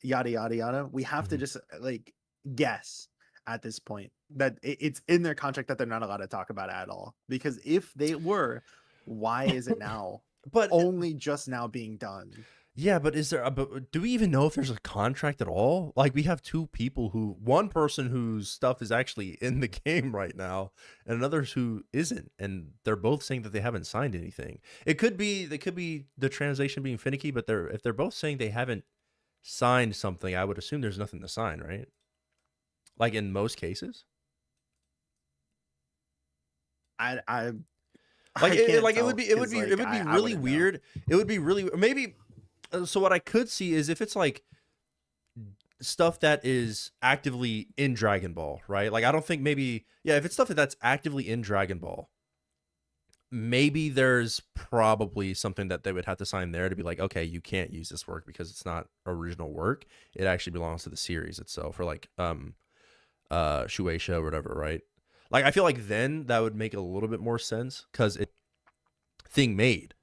yada yada yada. We have to Mhm. just like guess at this point that it's in their contract that they're not allowed to talk about it at all. Because if they were, why is it now But only just now being done? yeah, but is there? But do we even know if there's a contract at all? Like, we have two people one person whose stuff is actually in the game right now, and another who isn't, and they're both saying that they haven't signed anything. It could be the translation being finicky, but if they're both saying they haven't signed something, I would assume there's nothing to sign, right? Like in most cases, I like I can't like tell it would because be it like would be I really wouldn't know. weird. It would be really maybe. So what I could see is if it's like stuff that is actively in Dragon Ball, right? Like, I don't think maybe, yeah, if it's stuff that's actively in Dragon Ball, maybe there's probably something that they would have to sign there to be like, okay, you can't use this work because it's not original work. It actually belongs to the series itself, or like Shueisha or whatever, right? Like, I feel like then that would make a little bit more sense because it thing made,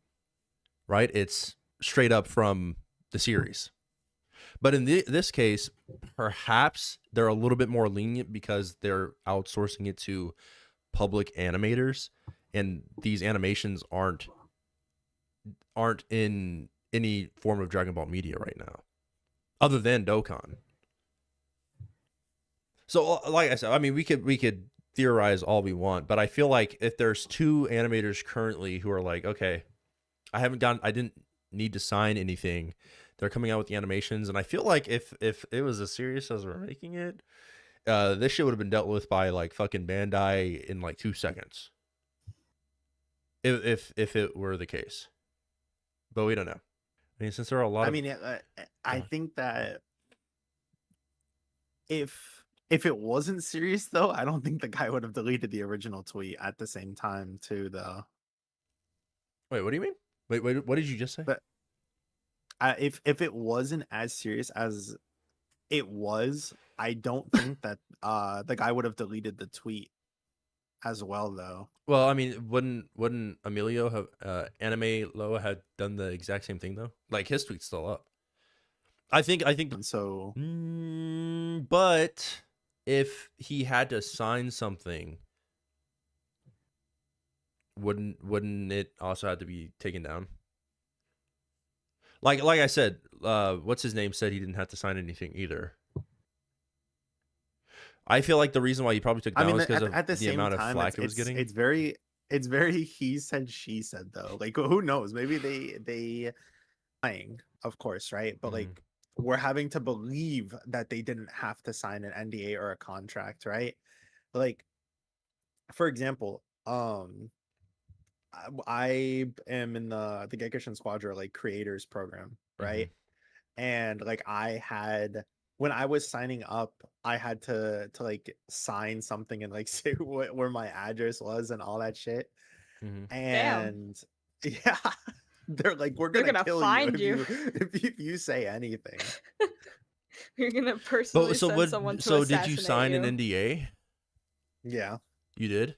right? It's straight up from the series. But in this case, perhaps they're a little bit more lenient because they're outsourcing it to public animators, and these animations aren't in any form of Dragon Ball media right now, other than Dokkan. So, like I said, I mean, we could theorize all we want, but I feel like if there's two animators currently who are like, okay, I didn't need to sign anything. They're coming out with the animations, and I feel like if it was as serious as we're making it, this shit would have been dealt with by like fucking Bandai in like 2 seconds. If it were the case, but we don't know. I mean, since there are a lot I of mean, I think that if it wasn't serious though, I don't think the guy would have deleted the original tweet at the same time too, though. wait, what do you mean? Wait, what did you just say? But if it wasn't as serious as it was, I don't think that the guy would have deleted the tweet as well though. Well, I mean, wouldn't Emilio have Anime Loa had done the exact same thing though? Like, his tweet's still up. I think And so but if he had to sign something, wouldn't it also have to be taken down? Like I said, what's his name said he didn't have to sign anything either. I feel like the reason why he probably took I down mean, was because of at the the same amount of time, flack it was getting. it's very he said she said though. Like who knows? Maybe they lying, of course, right? But Mhm. like we're having to believe that they didn't have to sign an NDA or a contract, right? Like for example, I am in the Gekishin Squadron like creators program, right? Mhm. And like I had when I was signing up, I had to like sign something and like say where my address was and all that shit. Mhm. Damn. And yeah, they're like, we're They're gonna gonna kill you find if you. you say anything. You're gonna But personally so send what? someone to So did you assassinate sign an you. NDA? Yeah, You did.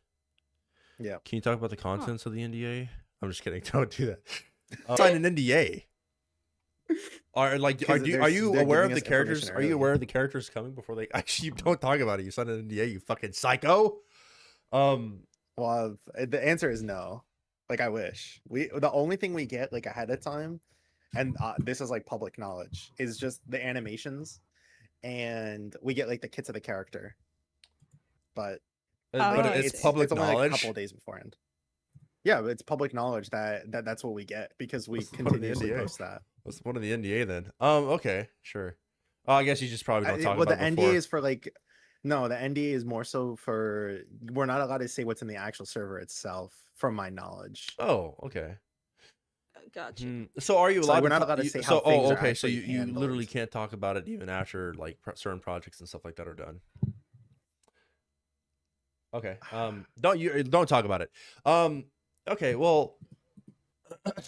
yeah. Can you talk about the Huh. contents of the NDA? I'm just kidding. Don't do that. Sign an NDA. Are Because are there's you they're aware giving of the us information characters? Are you early. aware of the characters coming before they actually don't talk about it? You signed an NDA, you fucking psycho. Um, Well, the answer is no. Like I wish the only thing we get like ahead of time, and this is like public knowledge, is just the animations, and we get like the kits of the character. But Oh, but like I it's see. it's public only like a couple knowledge. of days beforehand. Yeah, but it's public knowledge that's what we get because we What's the point of the continuously NDA? post that. What's the point of the NDA then? Okay, sure. Oh, I guess you just probably don't talk Well, the about it NDA before. is for like, no, the NDA is more so for we're not allowed to say what's in the actual server itself, from my knowledge. Oh, okay. Gotcha. So are you So allowed we're to not allowed to say so how things are okay, so actually you literally handled. can't talk about it even after like certain projects and stuff like that are done. Okay. Don't talk about it. Okay, well, I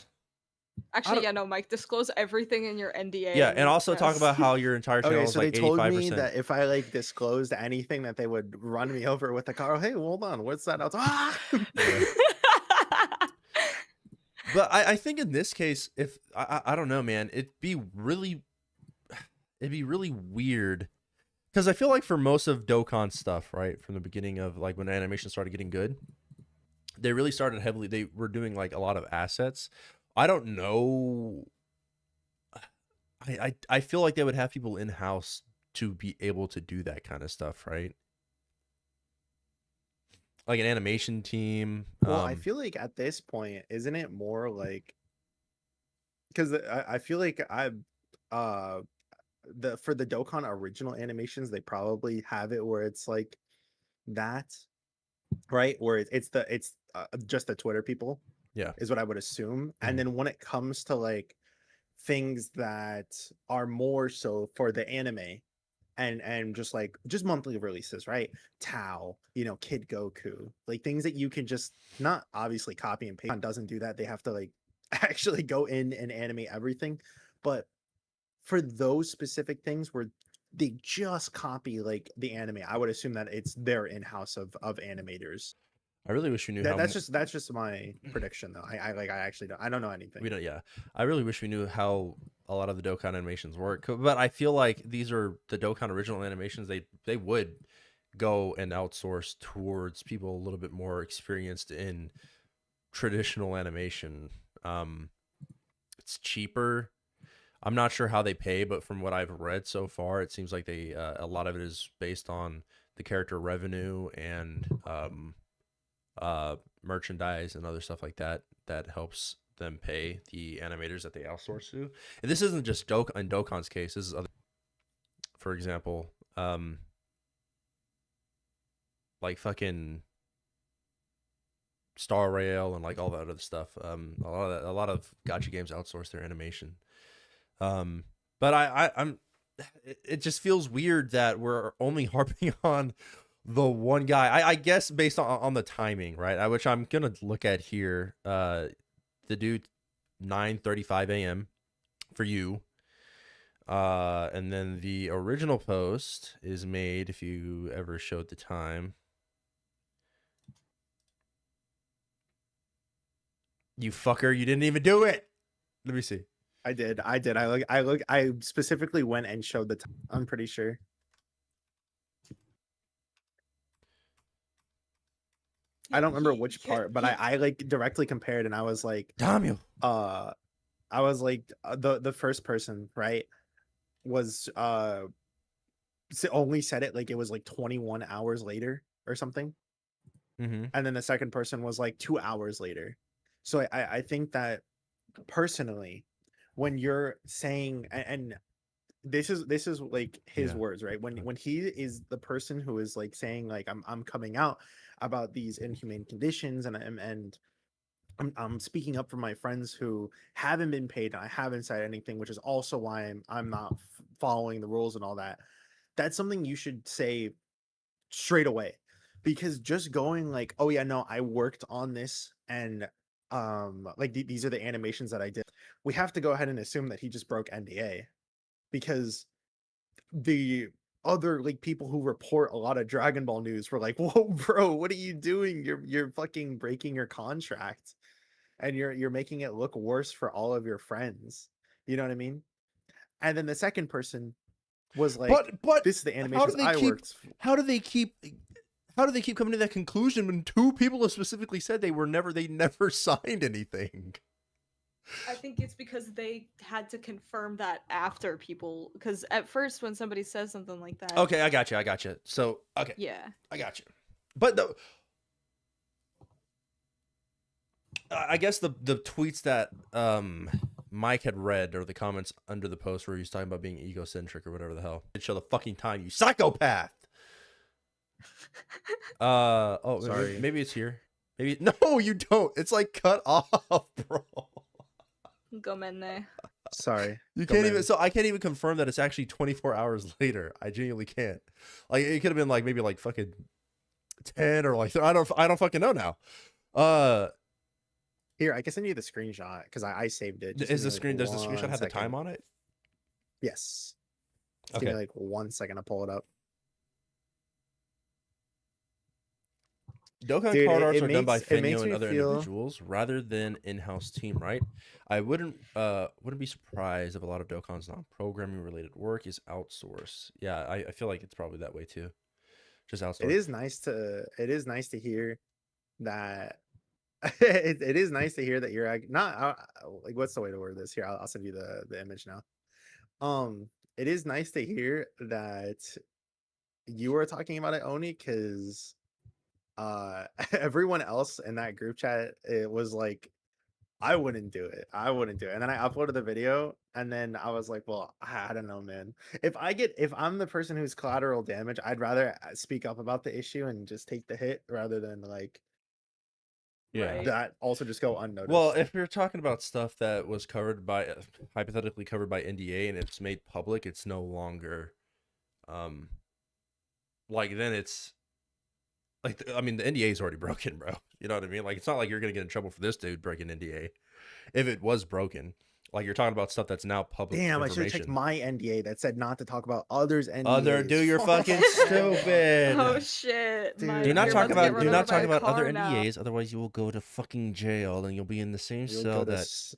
Actually, don't yeah, no, Mike, disclose everything in your NDA. yeah, and also talk Yes. about how your entire Okay, channel is so they like told me 85%. that if I like disclosed anything, that they would run me over with a car. Hey, hold on, what's that? I was ah! Yeah. But I think in this case, if I don't know, man, it'd be really weird because I feel like for most of Dokkan stuff, right, from the beginning of like when animation started getting good, they really started heavily. They were doing like a lot of assets. I don't know. I feel like they would have people in house to be able to do that kind of stuff, right? Like an animation team. Well, I feel like at this point, isn't it more like, because I feel like uh for the Dokkan original animations, they probably have it where it's like that, right? Where it's just the Twitter people Yeah. is what I would assume. And Mhm. then when it comes to like things that are more so for the anime and just monthly releases, right? Tao, Kid Goku, like things that you can just not obviously copy and paste. Doesn't do that. They have to like actually go in and animate everything. But for those specific things where they just copy like the anime, I would assume that it's their in-house of animators. I really wish we knew That, how that's just my prediction though. I actually don't know anything. we don't. Yeah, I really wish we knew how a lot of the Dokkan animations work. But I feel like these are the Dokkan original animations. They would go and outsource towards people a little bit more experienced in traditional animation. It's cheaper. I'm not sure how they pay, but from what I've read so far, it seems like they a lot of it is based on the character revenue and merchandise and other stuff like that that helps them pay the animators that they outsource to. And this isn't just in Dokkan's case. This is other, for example, like fucking Star Rail and like all that other stuff. A lot of gacha games outsource their animation. But I'm it just feels weird that we're only harping on the one guy. I guess based on the timing, right? Which I'm gonna look at here. The dude 9:35 a.m. for you. And then the original post is made, if you ever showed the time. You fucker, you didn't even do it. Let me see. I did. I specifically went and showed the time. I'm pretty sure. I don't remember which part, but I like directly compared and I was like, Damn you. I was like the first person, right, was only said it like it was like 21 hours later or something. Mm-hmm. And then the second person was like 2 hours later. So I think that personally, when you're saying, and this is like his words, right? When he is the person who is like saying like I'm coming out about these inhumane conditions and I'm speaking up for my friends who haven't been paid and I haven't said anything, which is also why I'm not following the rules and all that. That's something you should say straight away, because just going like, oh yeah, no, I worked on this and like these are the animations that I did. We have to go ahead and assume that he just broke NDA, because the other like people who report a lot of Dragon Ball news were like, whoa, bro, what are you doing? You're fucking breaking your contract and you're making it look worse for all of your friends. You know what I mean? And then the second person was like, but this is the animations I worked. How do they keep coming to that conclusion when two people have specifically said they never signed anything? I think it's because they had to confirm that after people, because at first when somebody says something like that. Okay, I got you. So, okay. Yeah. I got you. But I guess the tweets that Mike had read, or the comments under the post where he was talking about being egocentric or whatever the hell. It show the fucking time, you psychopath. Sorry. Maybe it's here. Maybe no, you don't. It's like cut off, bro. Gomenne. Sorry. You Go can't man. even. So I can't even confirm that it's actually 24 hours later. I genuinely can't. Like it could have been like maybe like fucking 10 or like I don't fucking know now. Here, I can send you the screenshot because I saved it. Just give Is me, the like, screen? Does the screenshot 1 have the time second. on it? Yes. Just give Okay. me like 1 second to pull it up. Dokkan Dude, card it arts are done by makes- it makes Fenyo and me other feel- individuals rather than in-house team, right? I wouldn't be surprised if a lot of Dokkan's non-programming related work is outsourced. Yeah, I feel like it's probably that way too. Just outsourced. It is nice to hear that it is nice to hear that you're not like, what's the way to word this? Here, I'll send you the image now. It is nice to hear that you were talking about it, Oni, because everyone else in that group chat, it was like, I wouldn't do it. And then I uploaded the video, and then I was like, well, I don't know, man. If I'm the person who's collateral damage, I'd rather speak up about the issue and just take the hit rather than like Yeah. Right. that also just go unnoticed. Well, if you're talking about stuff that was covered by hypothetically covered by NDA and it's made public, it's no longer like then it's like I mean the NDA is already broken, bro. You know what I mean? Like it's not like you're gonna get in trouble for this dude breaking NDA if it was broken. Like you're talking about stuff that's now public damn, I should have information. checked my NDA that said not to talk about others' NDAs. Do you're fucking stupid. Oh shit! Dude, my- Do not you're talk to get about run do over not by talk a about other car now. NDAs, otherwise you will go to fucking jail and you'll be in the same You'll cell go to that s-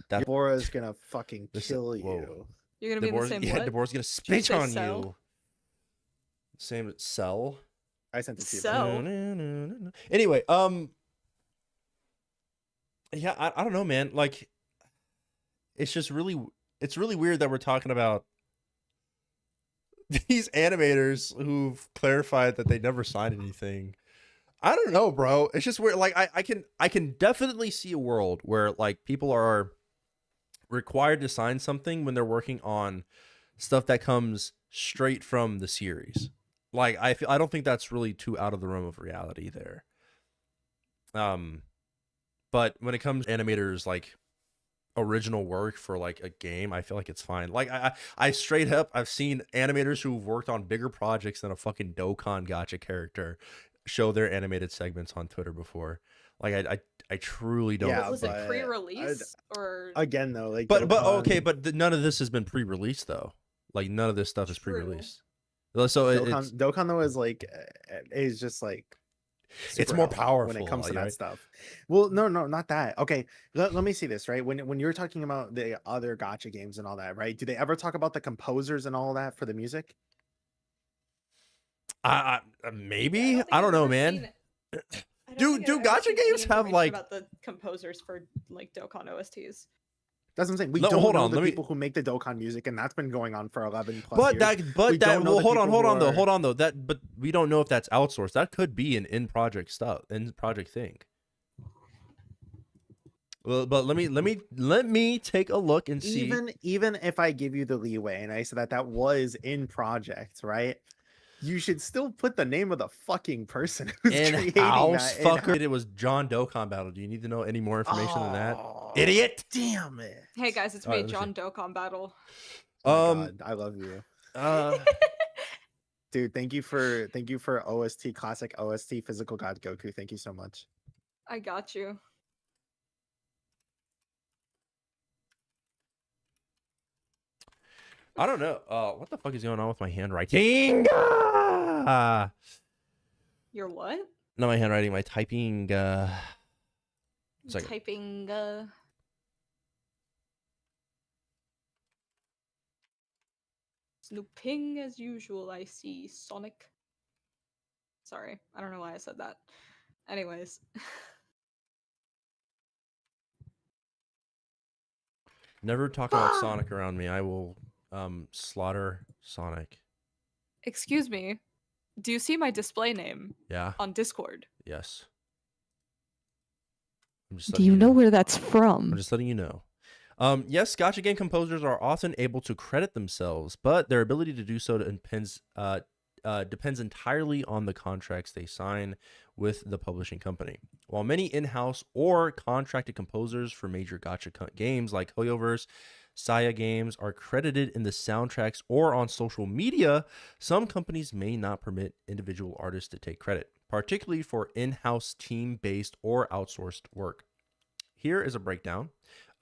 that Deborah's gonna fucking This- kill whoa. you. You're gonna be in the Deborah's, same yeah, what? Deborah's gonna you spit say on cell? you. Same cell. I sent it to you. So- No. Anyway, yeah, I don't know, man. Like, it's just it's really weird that we're talking about these animators who've clarified that they never signed anything. I don't know, bro. It's just weird. Like, I can definitely see a world where like people are required to sign something when they're working on stuff that comes straight from the series. Like I don't think that's really too out of the realm of reality there. But when it comes to animators like original work for like a game, I feel like it's fine. Like I straight up I've seen animators who've worked on bigger projects than a fucking Dokkan gacha character show their animated segments on Twitter before. Like I truly don't. Yeah, Was but it pre-release or? Again, though, like But Dokkan- okay, but none of this has been pre-released though. Like none of this stuff is True. pre-released. So it's Dokkan though is like is just like It's super more helpful powerful, when it comes to that right? stuff. Well, no, not that. Okay, let me see this, right? When you're talking about the other gotcha games and all that, right? Do they ever talk about the composers and all that for the music? maybe Yeah, I don't know, man. think I've Do ever gacha seen games any have, information like- about the composers for like Dokkan OSTs? That's what I'm saying. We No, don't hold know on, the let me- people who make the Dokkan music, and that's been going on for 11 plus But years. that, We but that, don't know well, the hold on, people hold who on though, are- hold on though. But we don't know if that's outsourced. That could be an in project thing. Well, but let me take a look and see. Even if I give you the leeway and I said that was in project, right? You should still put the name of the fucking person who's creating In-house that. fucker. It was John Dokkan battle. Do you need to know any more information than that? Oh, Idiot. Damn it. Hey guys, it's Alright, me, let me John Dokkan Battle. Oh my God, I love you. Uh, Dude, thank you for OST, classic OST, physical god Goku. Thank you so much. I got you. I don't know. What the fuck is going on with my handwriting? Your what? Not my handwriting. My typing. Second. Typing. Snooping as usual. I see Sonic. Sorry, I don't know why I said that. Anyways, Never talk about Sonic around me. I will slaughter Sonic. excuse me. Do you see my display name Yeah. on Discord? Yes. I'm just Do letting you know know. where that's I'm from? just letting you know. Yes, gacha game composers are often able to credit themselves, but their ability to do so depends depends entirely on the contracts they sign with the publishing company. While many in-house or contracted composers for major gacha games like Hoyoverse, Saya Games are credited in the soundtracks or on social media, some companies may not permit individual artists to take credit, particularly for in-house team-based or outsourced work. Here is a breakdown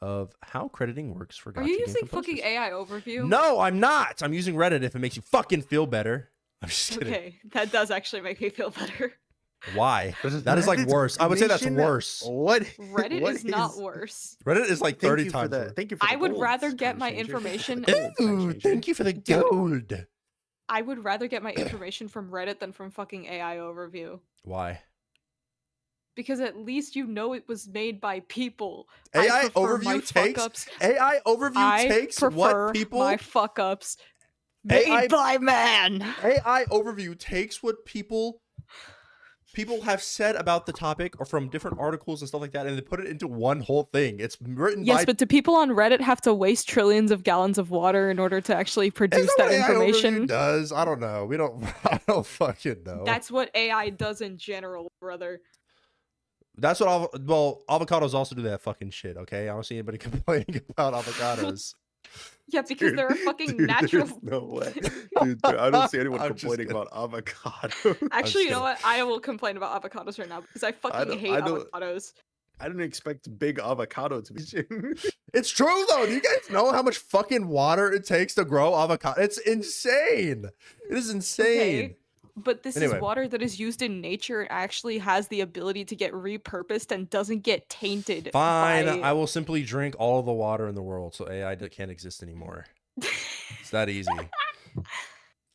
of how crediting works for gacha Are you game using composers. fucking AI overview? No, I'm not. I'm using Reddit if it makes you fucking feel better. I'm just kidding. Okay, that does actually make me feel better. Why? That is like worse. I would say that's Information? worse. What? Reddit what is not worse. Reddit is like 30 Thank you for times the. worse. Thank you for the I would gold, rather get time my changer. information. Ooh, thank you for the gold. I would rather get my information from Reddit than from fucking AI overview. Why? Because at least you know it was made by people. AI I prefer my overview takes fuck-ups. AI overview I takes prefer what people my fuck-ups made AI by man. AI overview takes what people have said about the topic or from different articles and stuff like that, and they put it into one whole thing. It's written Yes, by. but do people on Reddit have to waste trillions of gallons of water in order to actually Is produce that that what AI overview information? does? I don't know. We don't. I don't fucking know. That's what AI does in general, brother. That's what. Well, avocados also do that fucking shit. Okay, I don't see anybody complaining about avocados. Yeah, because they're a fucking natural. There's no way, dude. I don't see anyone I'm just complaining kidding. about avocado. Actually, you know kidding. what? I will complain about avocados right now because I fucking don't- hate I don't- avocados. I didn't expect big avocado to be. It's true though. Do you guys know how much fucking water it takes to grow avocado? It's insane. It is insane. Okay, but this Anyway. is water that is used in nature and actually has the ability to get repurposed and doesn't get tainted. Fine, by... I will simply drink all of the water in the world, so AI can't exist anymore. It's that easy.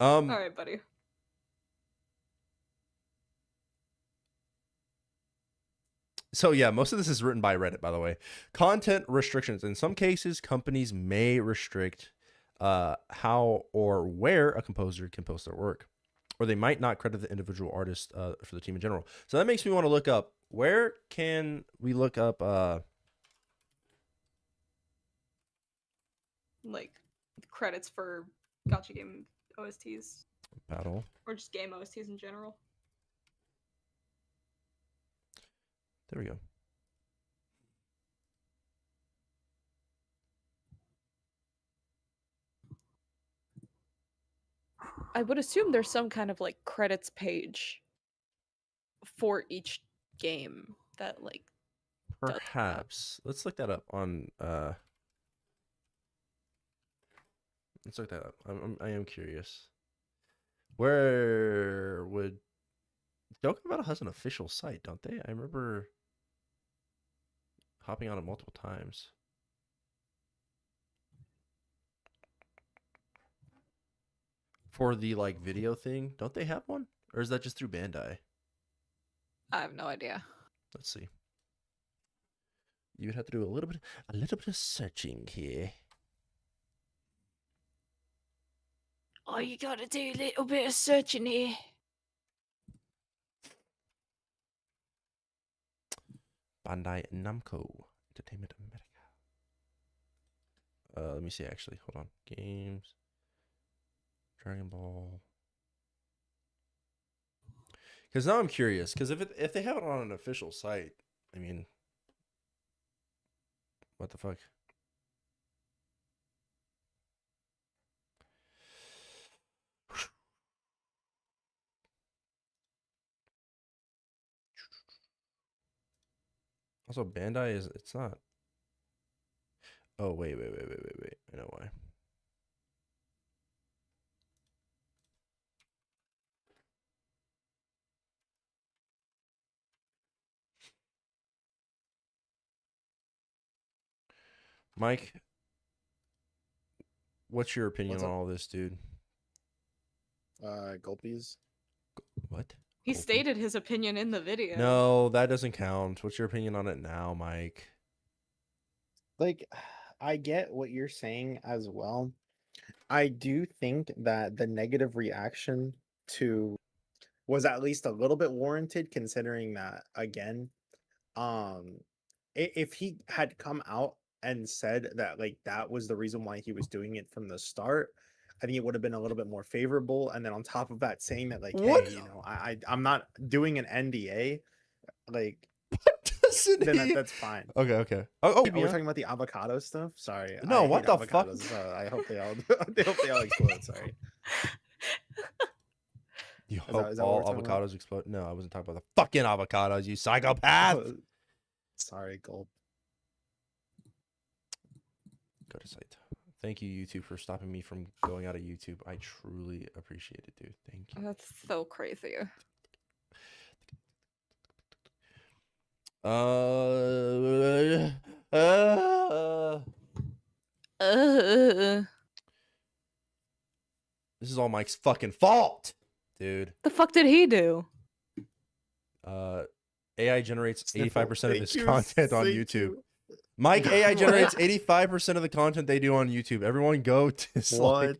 All right, buddy. So yeah, most of this is written by Reddit, by the way. Content restrictions. In some cases, companies may restrict how or where a composer can post their work, or they might not credit the individual artist for the team in general. So that makes me want to look up, where can we look up Like credits for gacha game OSTs battle? or just game OSTs in general. There we go. I would assume there's some kind of like credits page for each game that like does that. Perhaps. Let's look that up on let's look that up. I am curious. Where would Dokkan Battle has an official site, don't they? I remember hopping on it multiple times. For the like video thing, don't they have one? Or is that just through Bandai? I have no idea. Let's see. You would have to do a little bit of searching here. Oh, you gotta do a little bit of searching here. Bandai Namco Entertainment America. Let me see actually. Hold on. Games. Dragon Ball. Because now I'm curious. Because if they have it on an official site, I mean, what the fuck? Also, Bandai it's not. Oh, wait. I know why. Mike, what's your opinion What's on up? all this, dude? Gulpies. What? He Gulpy? stated his opinion in the video. No, that doesn't count. What's your opinion on it now, Mike? Like, I get what you're saying as well. I do think that the negative reaction to was at least a little bit warranted, considering that again, if he had come out and said that like that was the reason why he was doing it from the start, I think it would have been a little bit more favorable. And then on top of that, saying that like, What? hey, I'm not doing an NDA, like Doesn't then he? that's fine. Okay. Oh, We're yeah. talking about the avocado stuff. Sorry, No, I what hate the fuck? avocados. So I hope they all explode. Sorry. You Is hope that what all we're talking about? avocados explode? No, I wasn't talking about the fucking avocados, you psychopath. Sorry, Gulp. Go to site. Thank you, YouTube, for stopping me from going out of YouTube. I truly appreciate it, dude. Thank you. That's so crazy. This is all Mike's fucking fault, dude. The fuck did he do? AI generates 85% of Thank its you, content on thank YouTube. you. Mike, AI What? generates 85% of the content they do on YouTube. Everyone go to What?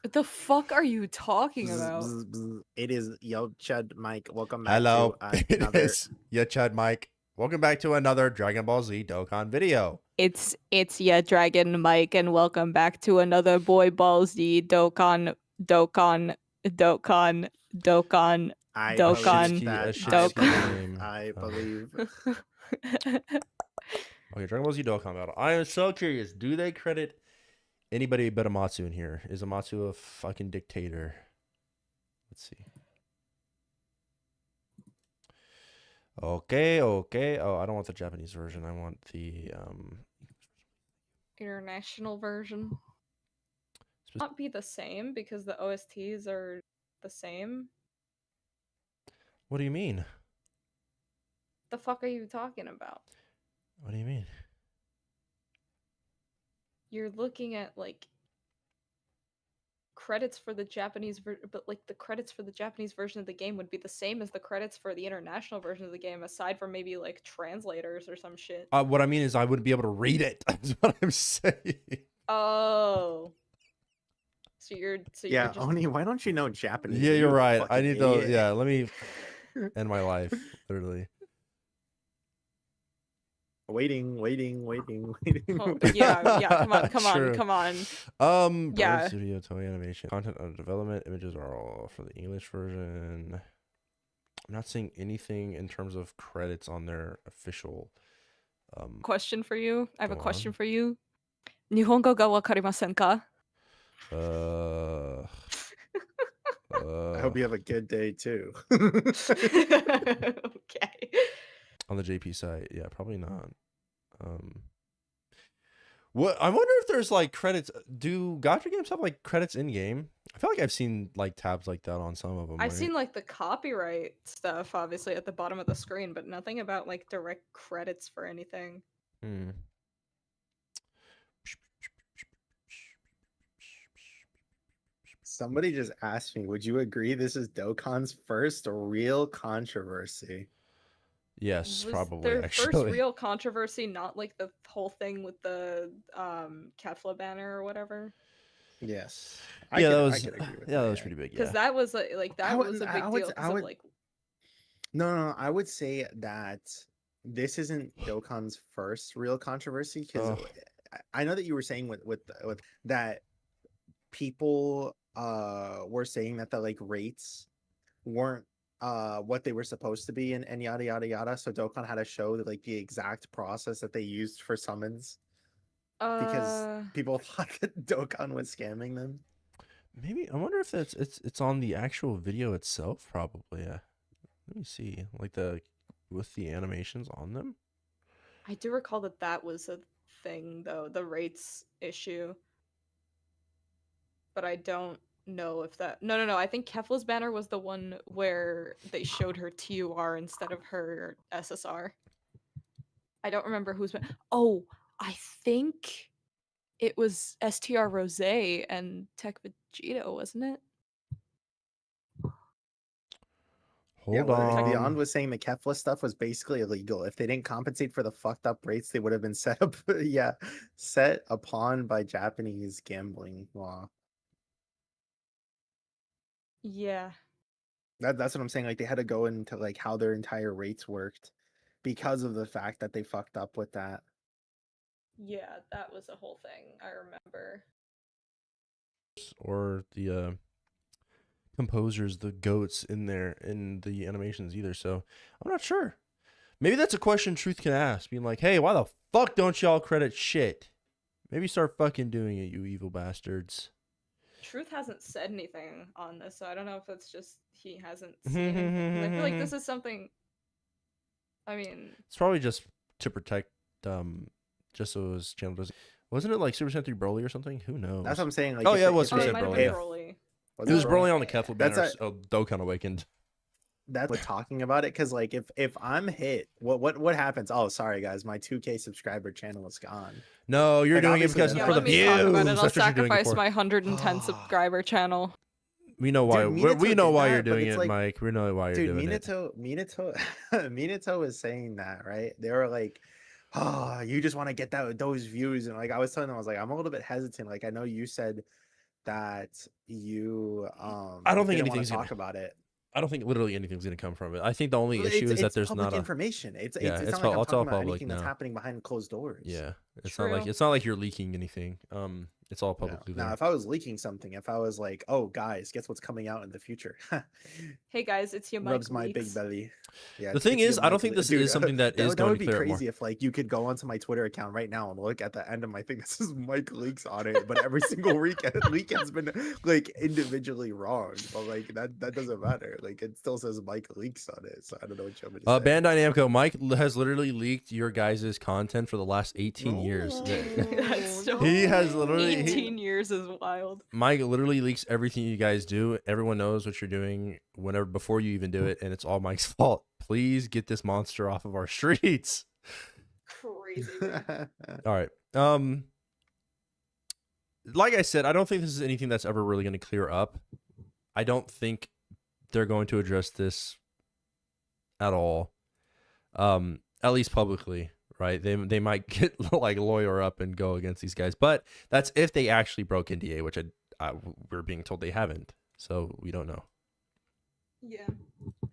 What the fuck are you talking Bzz, about? bzz, bzz. It is Yo Chud Mike. Welcome back Hello, to it another. is Chad Mike. Welcome back to another Dragon Ball Z Dokkan video. It's yeah, Dragon Mike, and welcome back to another Boy Ball Z Dokkan. I Dokkan. believe that. Dokkan. I believe. Okay, Dragon Ball Z Dokkan battle. I am so curious. Do they credit anybody but Amatsu in here? Is Amatsu a fucking dictator? Let's see. Okay. Oh, I don't want the Japanese version. I want the International version. Not be the same because the OSTs are the same. What do you mean? The fuck are you talking about? What do you mean? You're looking at like credits for the Japanese but like the credits for the Japanese version of the game would be the same as the credits for the international version of the game, aside from maybe like translators or some shit. What I mean is I wouldn't be able to read it. That's what I'm saying. Oh. So you're Yeah, just Oni, why don't you know Japanese? Yeah, Are you're you a right. I fucking need to. idiot? Yeah, let me end my life. Literally. Waiting. Oh, yeah, True. come on. Yeah. Yeah. Studio, Toei Animation, content under development. Images are all for the English version. I'm not seeing anything in terms of credits on their official. Question for you. I have a Go question on. for you. Nihongo ga wakarimasen ka? I hope you have a good day too. Okay. On the JP site, yeah, probably not. What I wonder if there's like credits. Do Gacha games have like credits in game? I feel like I've seen like tabs like that on some of them. I've right? seen like the copyright stuff obviously at the bottom of the screen, but nothing about like direct credits for anything. Hmm. Somebody just asked me, would you agree this is Dokkan's first real controversy? Yes, Was probably their actually. first real controversy not like the whole thing with the Kefla banner or whatever? Yes. I could agree with that was pretty big. Because Yeah. that was like that was a big deal. No, I would say that this isn't Dokkan's first real controversy because I know that you were saying with that people were saying that the like rates weren't what they were supposed to be and yada yada yada. So Dokkan had to show that like the exact process that they used for summons because people thought that Dokkan was scamming them. Maybe I wonder if it's on the actual video itself. Probably. Yeah. Let me see. Like with the animations on them. I do recall that was a thing though, the rates issue. But I don't know if that. No. I think Kefla's banner was the one where they showed her TUR instead of her SSR. I don't remember who's. Oh, I think it was STR Rose and Tech Vegito, wasn't it? Hold on. Beyond was saying the Kefla stuff was basically illegal. If they didn't compensate for the fucked up rates, they would have been set up. Set upon by Japanese gambling law. Yeah. That's what I'm saying. Like they had to go into like how their entire rates worked because of the fact that they fucked up with that. Yeah, that was a whole thing. I remember. or the composers, the goats in there in the animations either. So I'm not sure. Maybe that's a question Truth can ask, being like, "Hey, why the fuck don't y'all credit shit? Maybe start fucking doing it, you evil bastards." Truth hasn't said anything on this, so I don't know if it's just he hasn't seen anything. 'Cause I feel like this is something. I mean, It's probably just to protect, just so his channel doesn't. Wasn't it like Super Saiyan 3 Broly or something? Who knows? That's what I'm saying. Like, Oh, if yeah, it was if oh, Super it Saiyan might have Broly, been yeah. Broly. was It was it Broly on the Kefla That's banner. a- Dokkan Awakened. That's what talking about it, because like if I'm hit, what happens? Oh, sorry guys, my 2K subscriber channel is gone. No, you're Like, doing it obviously because that's Yeah, for not the let me views. talk about it. That's I'll what you're doing it sacrifice for. my 110 subscriber channel. We know why. Dude, we Minato know did why that, you're but doing it's it, like- Mike. We know why you're Dude, doing it. Minato is saying that, right? They were like, "Oh, you just want to get those views," and like I was telling them, I was like, I'm a little bit hesitant. Like I know you said that you I don't think didn't want anything's to gonna. talk about it. I don't think literally anything's gonna come from it. I think the only Well, issue is that it's there's public not a. information. It's Yeah, it's it's not like I'm all talking about public anything that's now. happening behind closed doors. Yeah, it's True. not like you're leaking anything. It's all Yeah. publicly Now, there. if I was leaking something, if I was like, "Oh, guys, guess what's coming out in the future?" Hey guys, it's your Mike Rubs my big Leaks. belly. Yeah. The thing it's is, your I don't Mike think Le- this Dude, is something that is that going would to be clear it more. crazy if like you could go onto my Twitter account right now and look at the end of my thing. This is Mike Leaks on it, but every single leak has been like individually wrong. But like that doesn't matter. Like it still says Mike Leaks on it. So I don't know what you want me to say. Bandai Namco, Mike has literally leaked your guys' content for the last 18 years. That's so He has literally 18 years is wild. Mike literally leaks everything you guys do. Everyone knows what you're doing whenever before you even do it, and it's all Mike's fault. Please get this monster off of our streets. Crazy. Dude. All right. Like I said, I don't think this is anything that's ever really going to clear up. I don't think they're going to address this at all. At least publicly, right? They might get like lawyer up and go against these guys, but that's if they actually broke NDA, which we're being told they haven't. So we don't know. Yeah,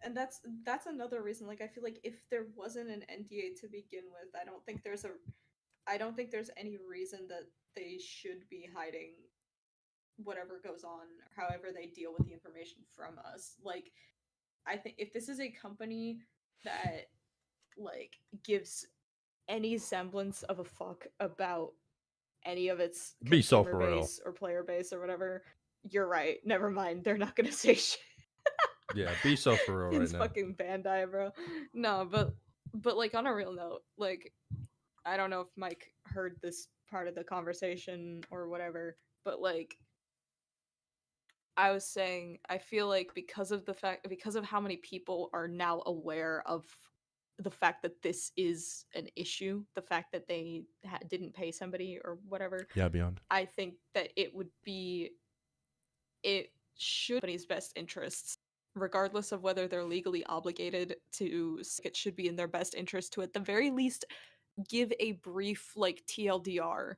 and that's another reason. Like, I feel like if there wasn't an NDA to begin with, I don't think there's any reason that they should be hiding whatever goes on, or however they deal with the information from us. Like, I think if this is a company that like gives any semblance of a fuck about any of its Be so consumer for real. base or player base or whatever, you're right. Never mind. They're not gonna say shit. Yeah, be so for real It's right now. fucking Bandai, bro. No, but like on a real note, like I don't know if Mike heard this part of the conversation or whatever, but like I was saying, I feel like because of how many people are now aware of the fact that this is an issue, the fact that they didn't pay somebody or whatever, Yeah, beyond. I think that it should be in his best interests, regardless of whether they're legally obligated to. It should be in their best interest to, at the very least, give a brief like TLDR,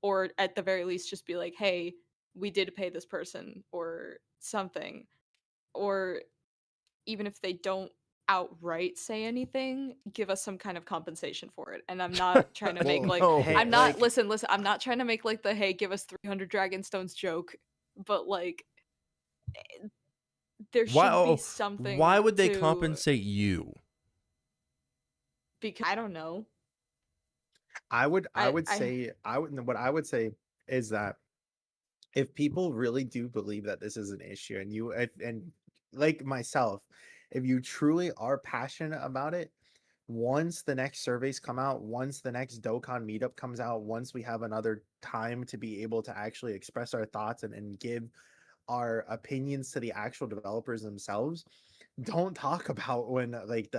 or at the very least just be like, hey, we did pay this person or something. Or even if they don't outright say anything, give us some kind of compensation for it. And I'm not trying to make Well, like no. hey, I'm not like- listen, I'm not trying to make like the hey, give us 300 Dragonstones joke, but like there should be something. Why would they to- compensate you? Because I don't know. I would I- say what I would say is that if people really do believe that this is an issue, and like myself, if you truly are passionate about it, once the next surveys come out, once the next Dokkan meetup comes out, once we have another time to be able to actually express our thoughts and give our opinions to the actual developers themselves, don't talk about when like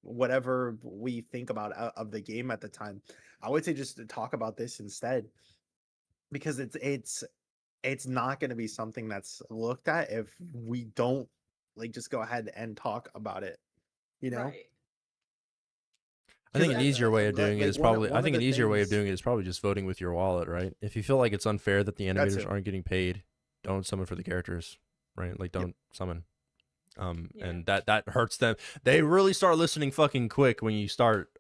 whatever we think about of the game at the time. I would say just to talk about this instead, because it's not going to be something that's looked at if we don't like just go ahead and talk about it, you know. Right. I think an Because, easier way of doing it like, is one of- probably. one I of think the an easier way of things- doing it is probably just voting with your wallet, right? If you feel like it's unfair that the That's animators it. aren't getting paid, don't summon for the characters, right? Like don't summon. Yeah. And that hurts them. They really start listening fucking quick when you start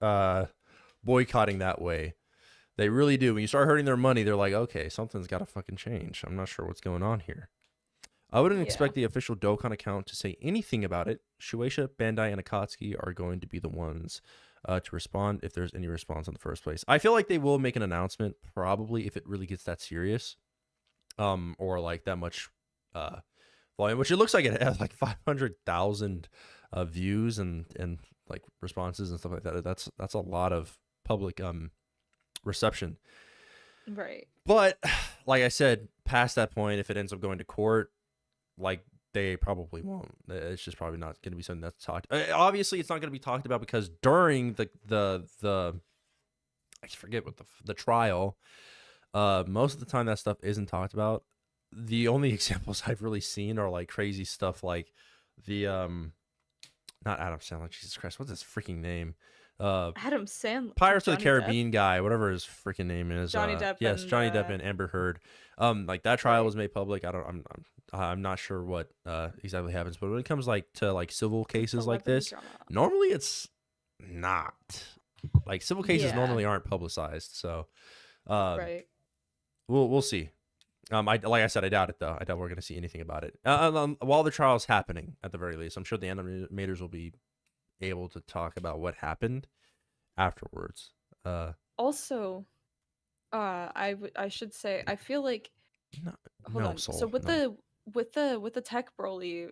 boycotting that way. They really do. When you start hurting their money, they're like, okay, something's got to fucking change. I'm not sure what's going on here. I wouldn't Yeah. expect the official Dokkan account to say anything about it. Shueisha, Bandai, and Akatsuki are going to be the ones to respond if there's any response in the first place. I feel like they will make an announcement probably if it really gets that serious, or like that much volume, which it looks like it has like 500,000 views and like responses and stuff like that. That's a lot of public reception. Right. But like I said, past that point, if it ends up going to court, like they probably won't. It's just probably not going to be something that's talked. Obviously, it's not going to be talked about because during the I forget what the trial, most of the time that stuff isn't talked about. The only examples I've really seen are like crazy stuff like the not Adam Sandler, Jesus Christ, what's his freaking name? Adam Sandler. Pirates of the Johnny Caribbean guy, whatever his freaking name is. Johnny Depp Yes, and, Johnny Depp and Amber Heard. Like that trial Right. was made public. I'm not sure what exactly happens, but when it comes like to like civil cases like celebrity this, drama. normally it's not. Like civil cases Yeah. normally aren't publicized, so Right. we'll see. Like I said, I doubt it though. I doubt we're gonna see anything about it. While the trial's happening, at the very least, I'm sure the animators will be able to talk about what happened afterwards. Also, I should say I feel like No, hold no on. soul. So with no. the tech Broly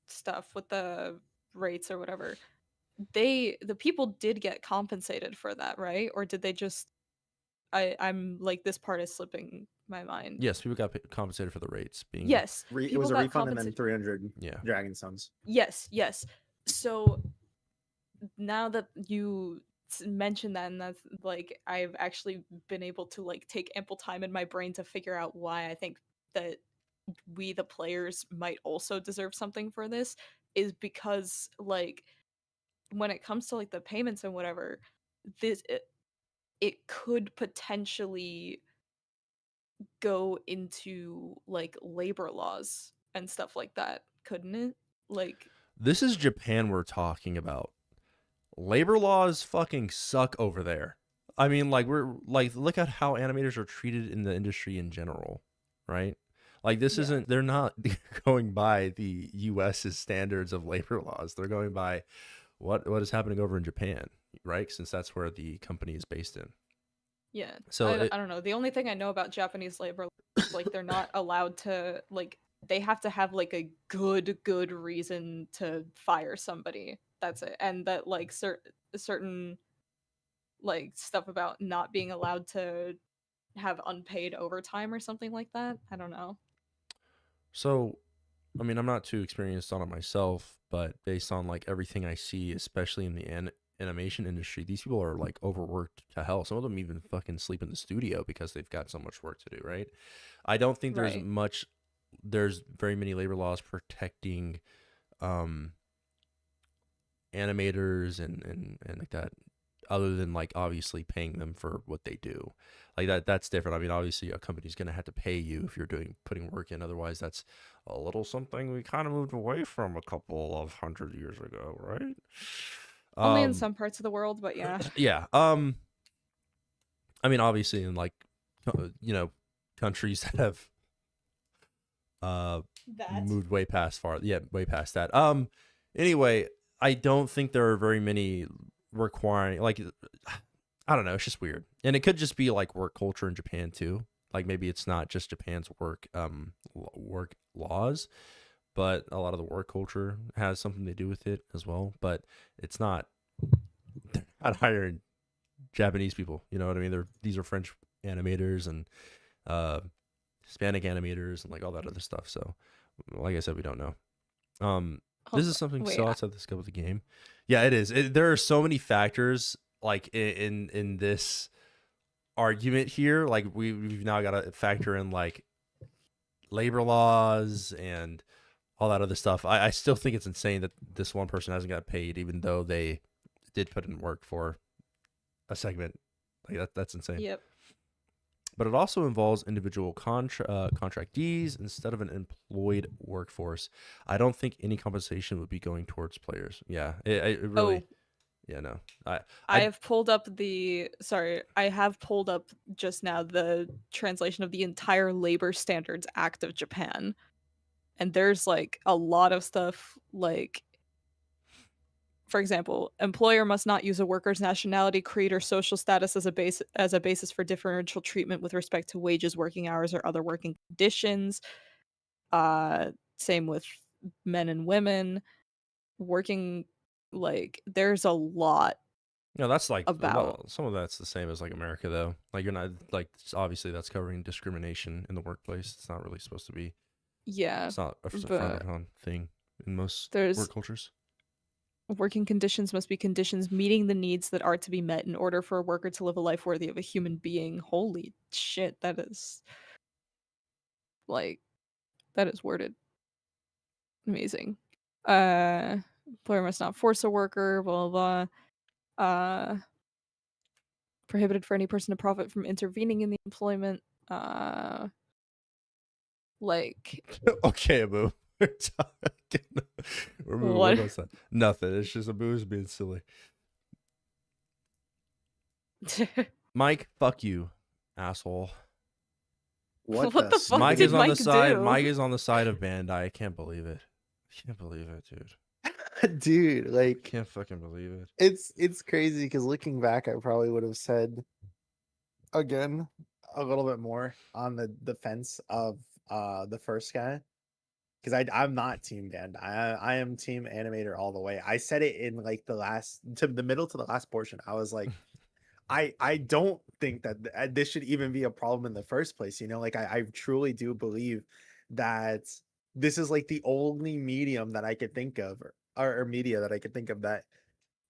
stuff with the rates or whatever, the people did get compensated for that, right? Or did they just I'm like this part is slipping my mind. Yes, people got compensated for the rates being. Yes. It people was a got refund and then compensated. 300 Yeah. Dragon Stones. Yes, yes. So now that you mention that, and that's like I've actually been able to like take ample time in my brain to figure out why I think that we the players might also deserve something for this is because like when it comes to like the payments and whatever, it could potentially go into like labor laws and stuff like that, couldn't it? Like This is Japan we're talking about. Labor laws fucking suck over there. I mean, like we're like look at how animators are treated in the industry in general, right? Like this Yeah. isn't they're not going by the US's standards of labor laws. They're going by what is happening over in Japan, right? Since that's where the company is based in. yeah. So I don't know. The only thing I know about Japanese labor is like they're not allowed to like they have to have like a good reason to fire somebody. That's it. And that like certain like stuff about not being allowed to have unpaid overtime or something like that. I don't know. So, I mean, I'm not too experienced on it myself, but based on like everything I see, especially in the animation industry, these people are like overworked to hell. Some of them even fucking sleep in the studio because they've got so much work to do, right? I don't think Right. there's very many labor laws protecting animators and like that, other than like obviously paying them for what they do. Like that's different. I mean, obviously a company's gonna have to pay you if you're putting work in. Otherwise, that's a little something we kind of moved away from a couple of 100 years ago, right? Only in some parts of the world, but yeah. Yeah. I mean, obviously in like countries that have That. moved way past that. Anyway, I don't think there are very many requiring like I don't know, it's just weird. And it could just be like work culture in Japan too. Like maybe it's not just Japan's work laws, but a lot of the work culture has something to do with it as well. But it's not they're not hiring Japanese people, you know what I mean? These are French animators and Hispanic animators and like all that other stuff. So like I said, we don't know. This is something Wait, so outside the scope of the game. Yeah, it is. There are so many factors like in this argument here. Like we've now got to factor in like labor laws and all that other stuff. I still think it's insane that this one person hasn't got paid, even though they did put in work for a segment. Like that's insane. Yep. But it also involves individual contractees instead of an employed workforce. I don't think any compensation would be going towards players. Yeah, it really. Yeah, no. I I have pulled up I have pulled up just now the translation of the entire Labor Standards Act of Japan. And there's like a lot of stuff like, for example, employer must not use a worker's nationality, creed, or social status as a basis for differential treatment with respect to wages, working hours, or other working conditions. Same with men and women working. Like, there's a lot No, that's like about. some of that's the same as like America though. Like you're not like obviously that's covering discrimination in the workplace. It's not really supposed to be. Yeah, It's not a frowned but upon thing in most there's work cultures. working conditions must be conditions meeting the needs that are to be met in order for a worker to live a life worthy of a human being. Holy shit, that is like that is worded amazing. Employer must not force a worker, blah blah blah. Prohibited for any person to profit from intervening in the employment. Like Okay, Abu. We're talking. What what? was that? Nothing. It's just Abu's being silly. Mike, fuck you, asshole. What the fuck Mike did is on Mike the side. do? Mike is on the side of Bandai. I can't believe it. I can't believe it, dude. Dude, I like can't fucking believe it. it's crazy because looking back, I probably would have said again a little bit more on the defense of the first guy because I'm not team band. I am team animator all the way. I said it in like the middle to the last portion. I was like, I don't think that this should even be a problem in the first place. You know, like I truly do believe that this is like the only medium that I could think of or media that I could think of that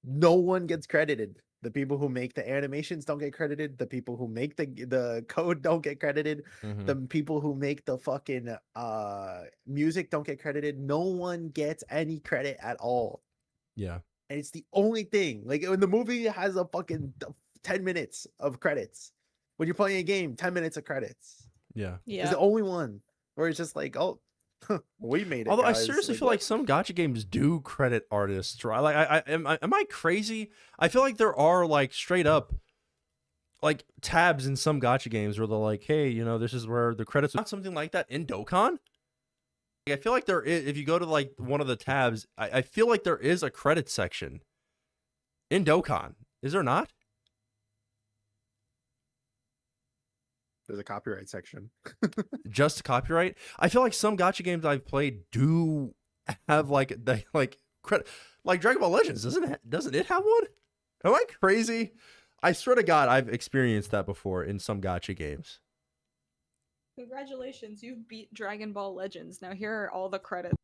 no one gets credited. The people who make the animations don't get credited. The people who make the code don't get credited. Mhm. The people who make the fucking music don't get credited. No one gets any credit at all. Yeah. And it's the only thing. Like when the movie has a fucking 10 minutes of credits. When you're playing a game, 10 minutes of credits. Yeah. It's Yeah. the only one where it's just like, oh, we made it. Although I guys. seriously feel what? like some gacha games do credit artists, right? Like, am I crazy? I feel like there are like straight up like tabs in some gacha games where they're like, hey, you know, this is where the credits. Not something like that in Dokkan. Like, I feel like there is. If you go to like one of the tabs, I feel like there is a credit section in Dokkan. Is there not? There's a copyright section. Just copyright. I feel like some gacha games I've played do have like credit, like Dragon Ball Legends. Doesn't it have one? Am I crazy? I swear to God, I've experienced that before in some gacha games. Congratulations, you've beat Dragon Ball Legends. Now here are all the credits.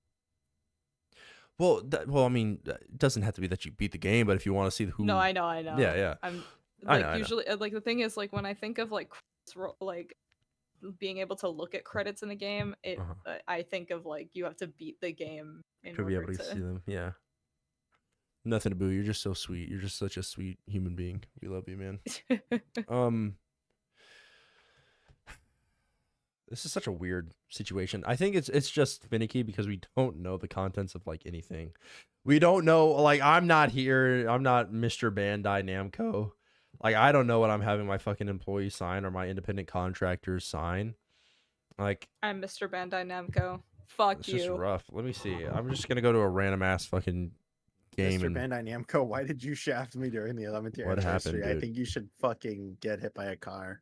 Well, I mean, it doesn't have to be that you beat the game, but if you want to see who. No, I know. Yeah. I'm I like know, I know. usually like the thing is like when I think of like being able to look at credits in a game, I think of like you have to beat the game in To be order able to see them. Yeah. Nothing to boo. You're just so sweet. You're just such a sweet human being. We love you, man. This is such a weird situation. I think it's just finicky because we don't know the contents of like anything. We don't know, like, I'm not here. I'm not Mr. Bandai Namco. Like, I don't know what I'm having my fucking employees sign or my independent contractors sign. Like, I'm Mr. Bandai Namco. Fuck it's you. just rough. Let me see. I'm just gonna go to a random ass fucking game. Mr. Bandai Namco, why did you shaft me during the 11th year What anniversary? happened, I dude? think you should fucking get hit by a car.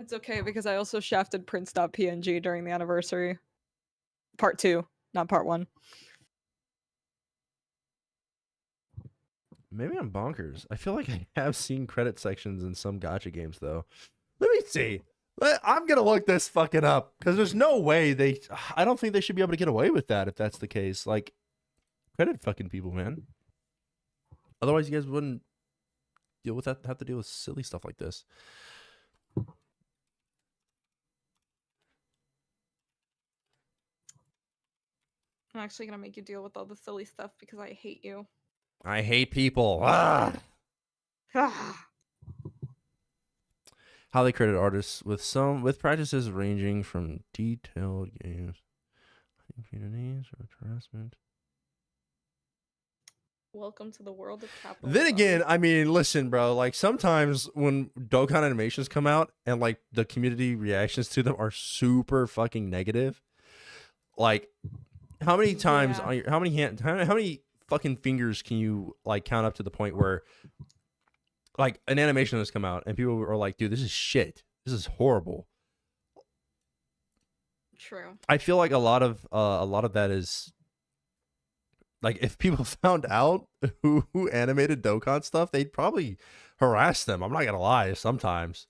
It's okay because I also shafted Prince.png during the anniversary. Part 2, not part 1. Maybe I'm bonkers. I feel like I have seen credit sections in some gacha games though. Let me see. I'm gonna look this fucking up because there's no way I don't think they should be able to get away with that if that's the case. Like, credit fucking people, man. Otherwise, you guys wouldn't deal with that. Have to deal with silly stuff like this. I'm actually gonna make you deal with all the silly stuff because I hate you. I hate people. Ah! How they credit artists with practices ranging from detailed games, impunities or harassment. Welcome to the world of capitalism. Then again, I mean, listen, bro. Like sometimes when Dokkan animations come out and like the community reactions to them are super fucking negative. Like, how many times? Yeah. How many fucking fingers can you like count up to the point where like an animation has come out and people are like, dude, this is shit. This is horrible. True. I feel like a lot of that is like if people found out who animated Dokkan stuff, they'd probably harass them. I'm not gonna lie. Sometimes,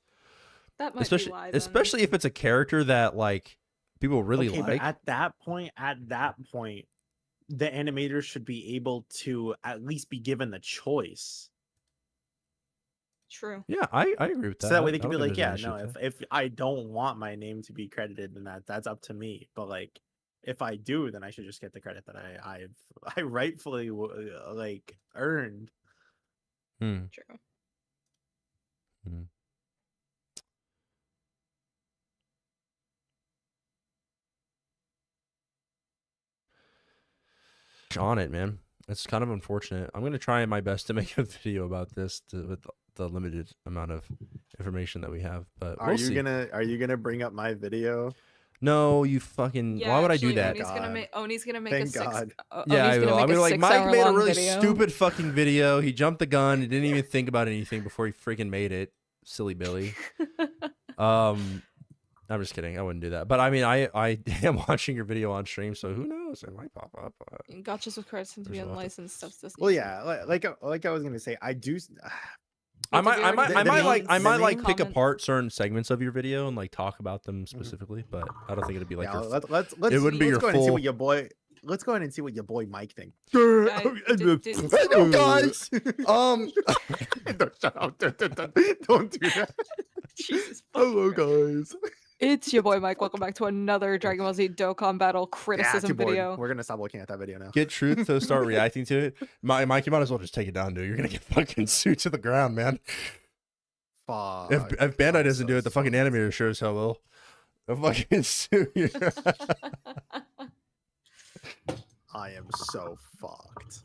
That might especially be why. Then. especially if it's a character that like people really Okay, like. but at that point, the animators should be able to at least be given the choice. True. Yeah, I agree with that. So that way I they can be don't think like, there's yeah, an issue no, with if I don't want my name to be credited, then that's up to me. But like, if I do, then I should just get the credit that I rightfully like earned. that. Hmm. True. Hmm. On it, man. It's kind of unfortunate. I'm gonna try my best to make a video about this with the limited amount of information that we have. But Are we'll you see. gonna bring up my video? No, you fucking. Yeah, Why would I actually, do that? Oni's gonna make Thank a six. God. Yeah, I Oni's will. gonna I'm make gonna a like Mike made a six-hour-long really video. stupid fucking video. He jumped the gun. He didn't even think about anything before he freaking made it. Silly Billy. I'm just kidding. I wouldn't do that. But I mean, I am watching your video on stream, so who knows? It might pop up. Gotchas with credits and to be There's a lot of- unlicensed stuff. Doesn't Well, need yeah, like I was gonna say, I do. I Wait, did we already the main- might the like main pick comment- apart certain segments of your video and like talk about them specifically, but I don't think it'd be like Yeah, your. let's it wouldn't be let's your go ahead and see full- what your boy. Let's go ahead and see what your boy Mike thinks. did- Guys, Don't, shut up. Don't do that. Jesus. Hello, guys. It's your boy Mike. Welcome back to another Dragon Ball Z Dokkan Battle Yeah, criticism too bored. video. We're gonna stop looking at that video now. get Truth to start reacting to it. Mike, you might as well just take it down, dude. You're gonna get fucking sued to the ground, man. Fuck. If Bandai I'm doesn't so do it, the fucking sorry. animator sure as hell will. They'll fucking sue you. I am so fucked.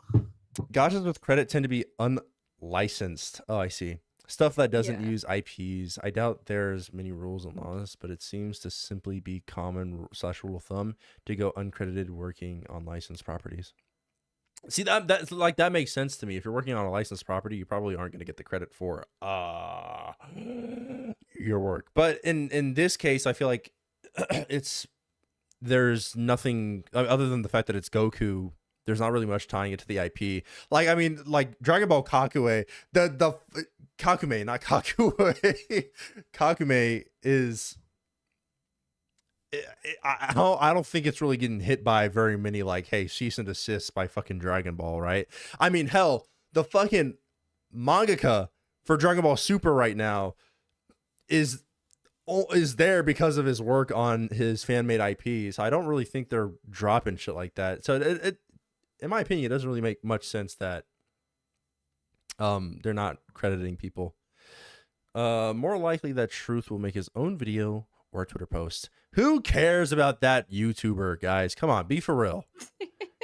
Gotchas with credit tend to be unlicensed. Oh, I see. Stuff that doesn't Yeah. use IPs. I doubt there's many rules and laws, but it seems to simply be common / rule of thumb to go uncredited working on licensed properties. See, that's like that makes sense to me. If you're working on a licensed property, you probably aren't going to get the credit for your work. But in this case, I feel like there's nothing other than the fact that it's Goku. There's not really much tying it to the IP. Like, I mean, like Dragon Ball Kakue, the Kakume, not Kakue. Kakume is. I don't think it's really getting hit by very many like, hey, cease and desist by fucking Dragon Ball, right? I mean, hell, the fucking mangaka for Dragon Ball Super right now is there because of his work on his fan-made IPs. I don't really think they're dropping shit like that. So it in my opinion, it doesn't really make much sense that they're not crediting people. More likely that Truth will make his own video or a Twitter post. Who cares about that YouTuber, guys? Come on, be for real.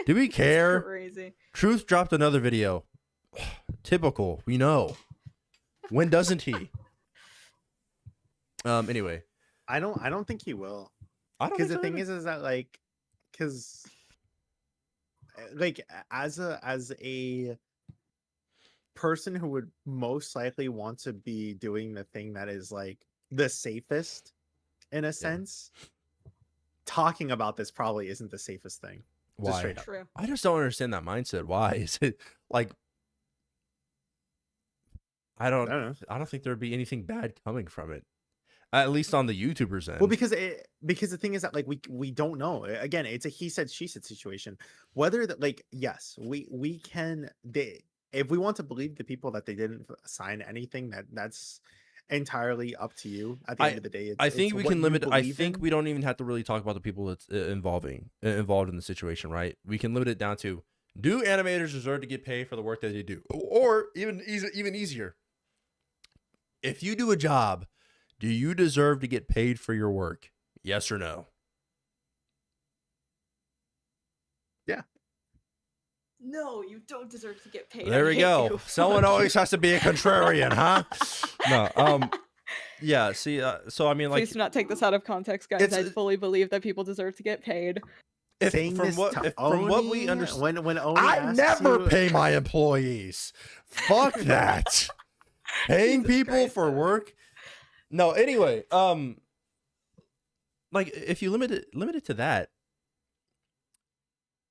Do we care? Crazy. Truth dropped another video. Typical, we know. When doesn't he? Anyway, I don't think he will. I don't Because think the so thing either. is that like, because like as a person who would most likely want to be doing the thing that is like the safest in a sense, talking about this probably isn't the safest thing. Just Why? straight up. True. I just don't understand that mindset. Why is it like? I don't think there'd be anything bad coming from it. At least on the YouTubers end. Well, because the thing is that like we don't know. Again, it's a he said she said situation. Whether that like yes, we can if we want to believe the people that they didn't sign anything, that's entirely up to you. At the end of the day, I think we what can you limit. I believe think in. we don't even have to really talk about the people that's involved in the situation, right? We can limit it down to: do animators deserve to get paid for the work that they do, or even easier, if you do a job, do you deserve to get paid for your work? Yes or no? No, you don't deserve to get paid. There I we hate go. you. Someone always has to be a contrarian, huh? No. Yeah. See. So I mean, like, Please do not take this out of context, guys. it's I fully believe that people deserve to get paid. Saying this to from what we Oni, understand, when Oni I asks never you, pay my employees. Fuck that. Paying Jesus people Christ, for Owen. work. No. Anyway. Like if you limit it to that,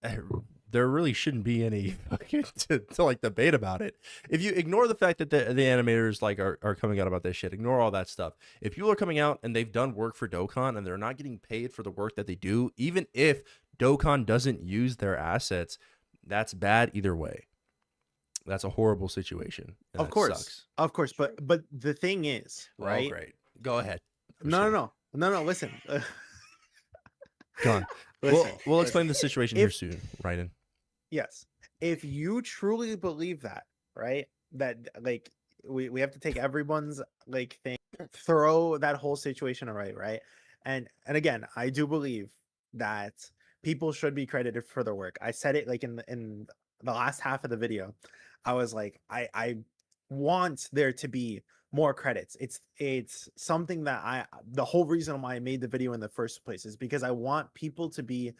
there really shouldn't be any fucking to like debate about it. If you ignore the fact that the animators like are coming out about this shit, ignore all that stuff. If people are coming out and they've done work for Dokkan and they're not getting paid for the work that they do, even if Dokkan doesn't use their assets, that's bad either way. That's a horrible situation. And of that course, sucks. of course, but the thing is, right? Oh, great. Go ahead. No. Listen, Go on. listen. We'll explain the situation here If- soon, Ryden. Yes, if you truly believe that, right, that like we have to take everyone's like thing, throw that whole situation away, right? And again, I do believe that people should be credited for their work. I said it like in the last half of the video. I was like, I want there to be more credits. It's something that the whole reason why I made the video in the first place is because I want people to be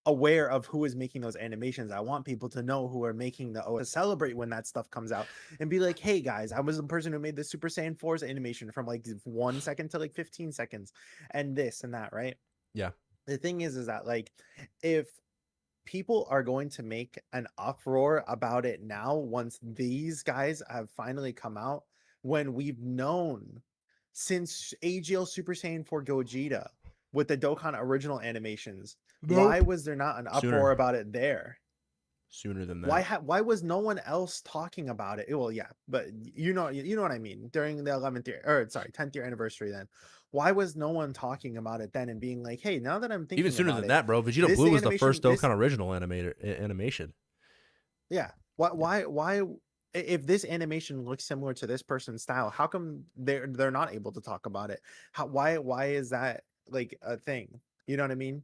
aware of who is making those animations. I want people to know who are making to celebrate when that stuff comes out and be like, hey guys, I was the person who made the Super Saiyan 4's animation from like 1 second to like 15 seconds and this and that, right? Yeah. The thing is that like if people are going to make an uproar about it now once these guys have finally come out, when we've known since AGL Super Saiyan 4 Gogeta with the Dokkan original animations, why was there not an uproar Sooner. about it there? Sooner than that. Why was no one else talking about it? Well, yeah, but you know what I mean. During the 11th year, or sorry, 10th year anniversary, then why was no one talking about it then and being like, hey, now that I'm thinking Even sooner about than it, that, bro. Vegeta this Blue was the animation- first this- Dokkan original animation. yeah, why if this animation looks similar to this person's style, how come they're not able to talk about it? Why is that like a thing? You know what I mean?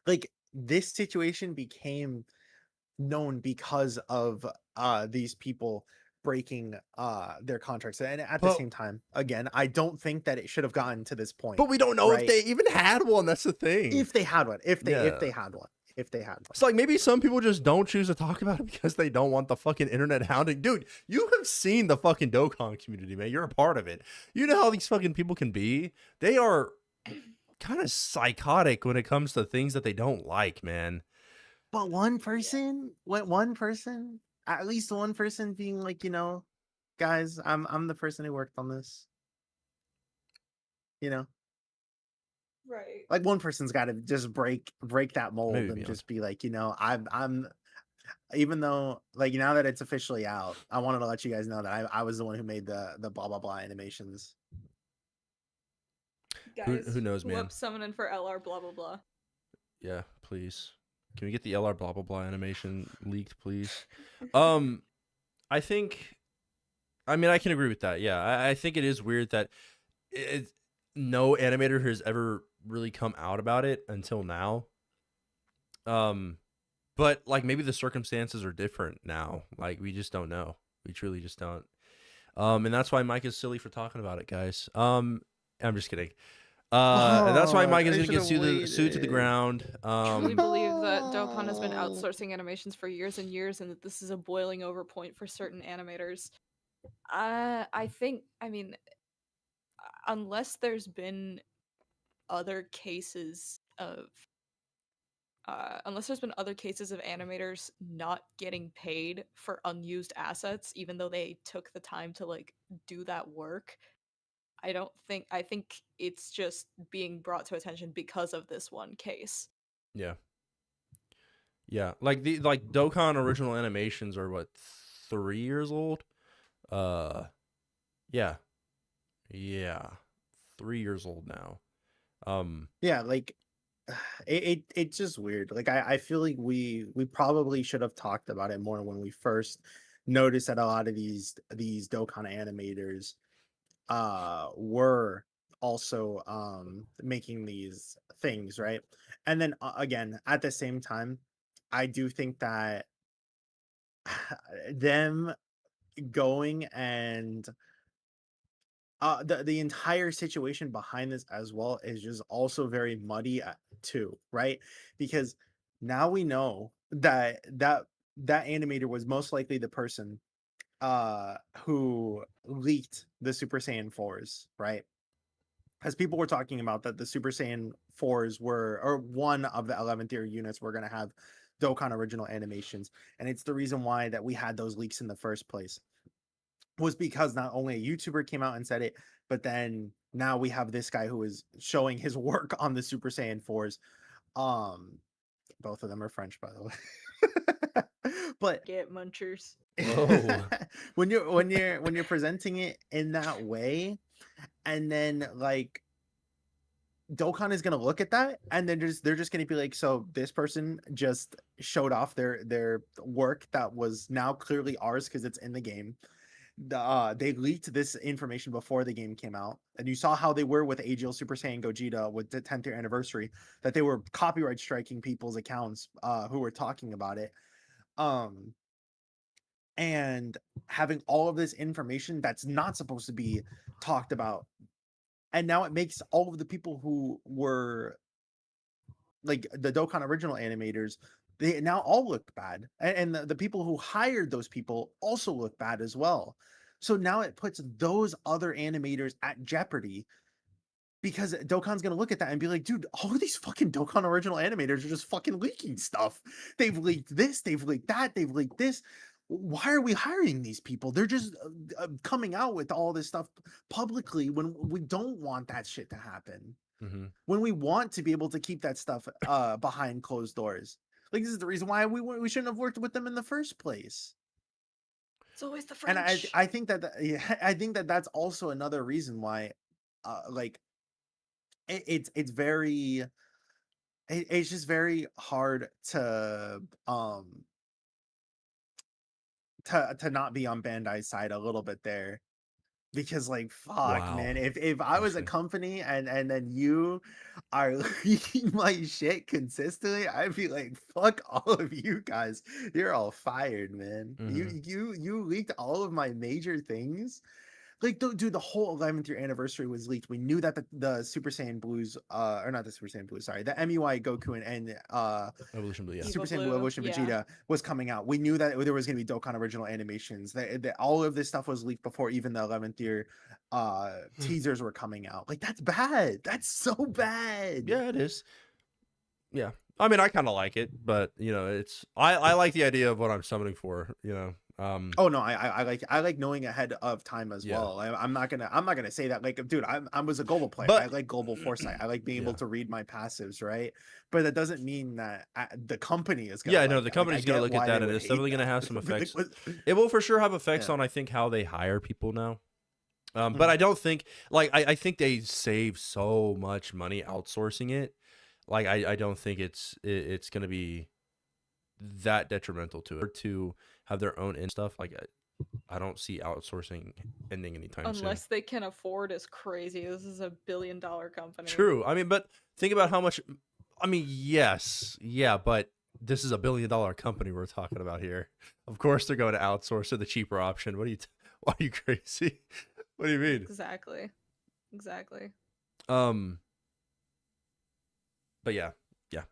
Like this situation became known because of these people breaking their contracts, and at the But- same time, again, I don't think that it should have gotten to this point. But we don't know right? if they even had one. That's the thing. if they had one, if they Yeah. had one. It's like maybe some people just don't choose to talk about it because they don't want the fucking internet hounding. Dude, you have seen the fucking Dokkan community, man. You're a part of it. You know how these fucking people can be. They are kind of psychotic when it comes to things that they don't like, man. But one person, at least one person being like, guys, I'm the person who worked on this. Right. Like one person's got to just break that mold Maybe and beyond. just be like, I'm even though like now that it's officially out, I wanted to let you guys know that I was the one who made the blah blah blah animations. Guys, Who knows, man? Whoop, summoning for LR, blah blah blah. Yeah, please. Can we get the LR blah blah blah animation leaked, please? I think, I mean, I can agree with that. Yeah, I think it is weird that no animator has ever really come out about it until now. But like maybe the circumstances are different now. Like we just don't know. We truly just don't. And that's why Mike is silly for talking about it, guys. I'm just kidding. And that's why Mike is gonna get sued to the ground. Truly believe that Dokkan has been outsourcing animations for years and years, and that this is a boiling over point for certain animators. I think, I mean, unless there's been other cases of animators not getting paid for unused assets, even though they took the time to like do that work, I think it's just being brought to attention because of this one case. Yeah. Yeah. Like Dokkan original animations are what, 3 years old? Yeah. Yeah. 3 years old now. Yeah, like it's just weird. Like I feel like we probably should have talked about it more when we first noticed that a lot of these Dokkan animators were also making these things, right? And then again, at the same time, I do think that them going and the entire situation behind this as well is just also very muddy too, right? Because now we know that that animator was most likely the person who leaked the Super Saiyan 4s, right? As people were talking about that the Super Saiyan 4s were, or one of the 11th tier units were going to have Dokkan original animations, and it's the reason why that we had those leaks in the first place, was because not only a YouTuber came out and said it, but then now we have this guy who is showing his work on the Super Saiyan 4s. Um, both of them are French, by the way. But Get munchers. Whoa. when you're presenting it in that way, and then like Dokkan is gonna look at that, and then they're just gonna be like, so this person just showed off their work that was now clearly ours because it's in the game. They leaked this information before the game came out, and you saw how they were with AGL Super Saiyan Gogeta with the 10th year anniversary, that they were copyright striking people's accounts who were talking about it. Um, and having all of this information that's not supposed to be talked about, and now it makes all of the people who were like the Dokkan original animators, they now all look bad, and the people who hired those people also look bad as well. So now it puts those other animators at jeopardy, because Dokkan's gonna look at that and be like, dude, all of these fucking Dokkan original animators are just fucking leaking stuff. They've leaked this, they've leaked that, they've leaked this. Why are we hiring these people? They're just coming out with all this stuff publicly when we don't want that shit to happen. Mm-hmm. When we want to be able to keep that stuff behind closed doors. Like, this is the reason why we shouldn't have worked with them in the first place. It's always the And French. I think that yeah, I think that that's also another reason why like it's very it's just very hard to not be on Bandai's side a little bit there, because like fuck Wow. man, if I was a Interesting. company and then you are leaking my shit consistently, I'd be like, fuck all of you guys, you're all fired, man. Mhm. You leaked all of my major things. Like, dude, the whole 11th year anniversary was leaked. We knew that the Super Saiyan Blues, or not the Super Saiyan Blues, sorry, the MUI Goku and Evolution, but yeah. Eva Super Saiyan Blue Blue, Evolution yeah. Vegeta was coming out. We knew that there was going to be Dokkan original animations. That all of this stuff was leaked before even the 11th year teasers were coming out. Like, that's bad. That's so bad. Yeah, it is. Yeah. I mean, I kind of like it, but you know, it's I like the idea of what I'm summoning for. You know. Oh no, I like knowing ahead of time as Yeah. well. I'm not gonna say that, like, dude, I was a global player. I But like global foresight. I like being able yeah. to read my passives, right? But that doesn't mean that the company is gonna. Yeah, like no, the that. Like, I company's gonna get look at why that they and would it's hate definitely gonna that. have some They'll be like, effects. "What?" It will for sure have effects Yeah. on I think how they hire people now. But I don't think like I think they save so much money outsourcing it. Like I don't think it's gonna be that detrimental to it to have their own in stuff. Like I don't see outsourcing ending anytime Unless soon. they can afford is crazy. This is a billion-dollar company. True. I mean, but think about how much. I mean, yes, yeah, but this is a billion-dollar company we're talking about here. Of course, they're going to outsource to the cheaper option. What are you? Why are you crazy? What do you mean? Exactly. Exactly. But yeah, yeah.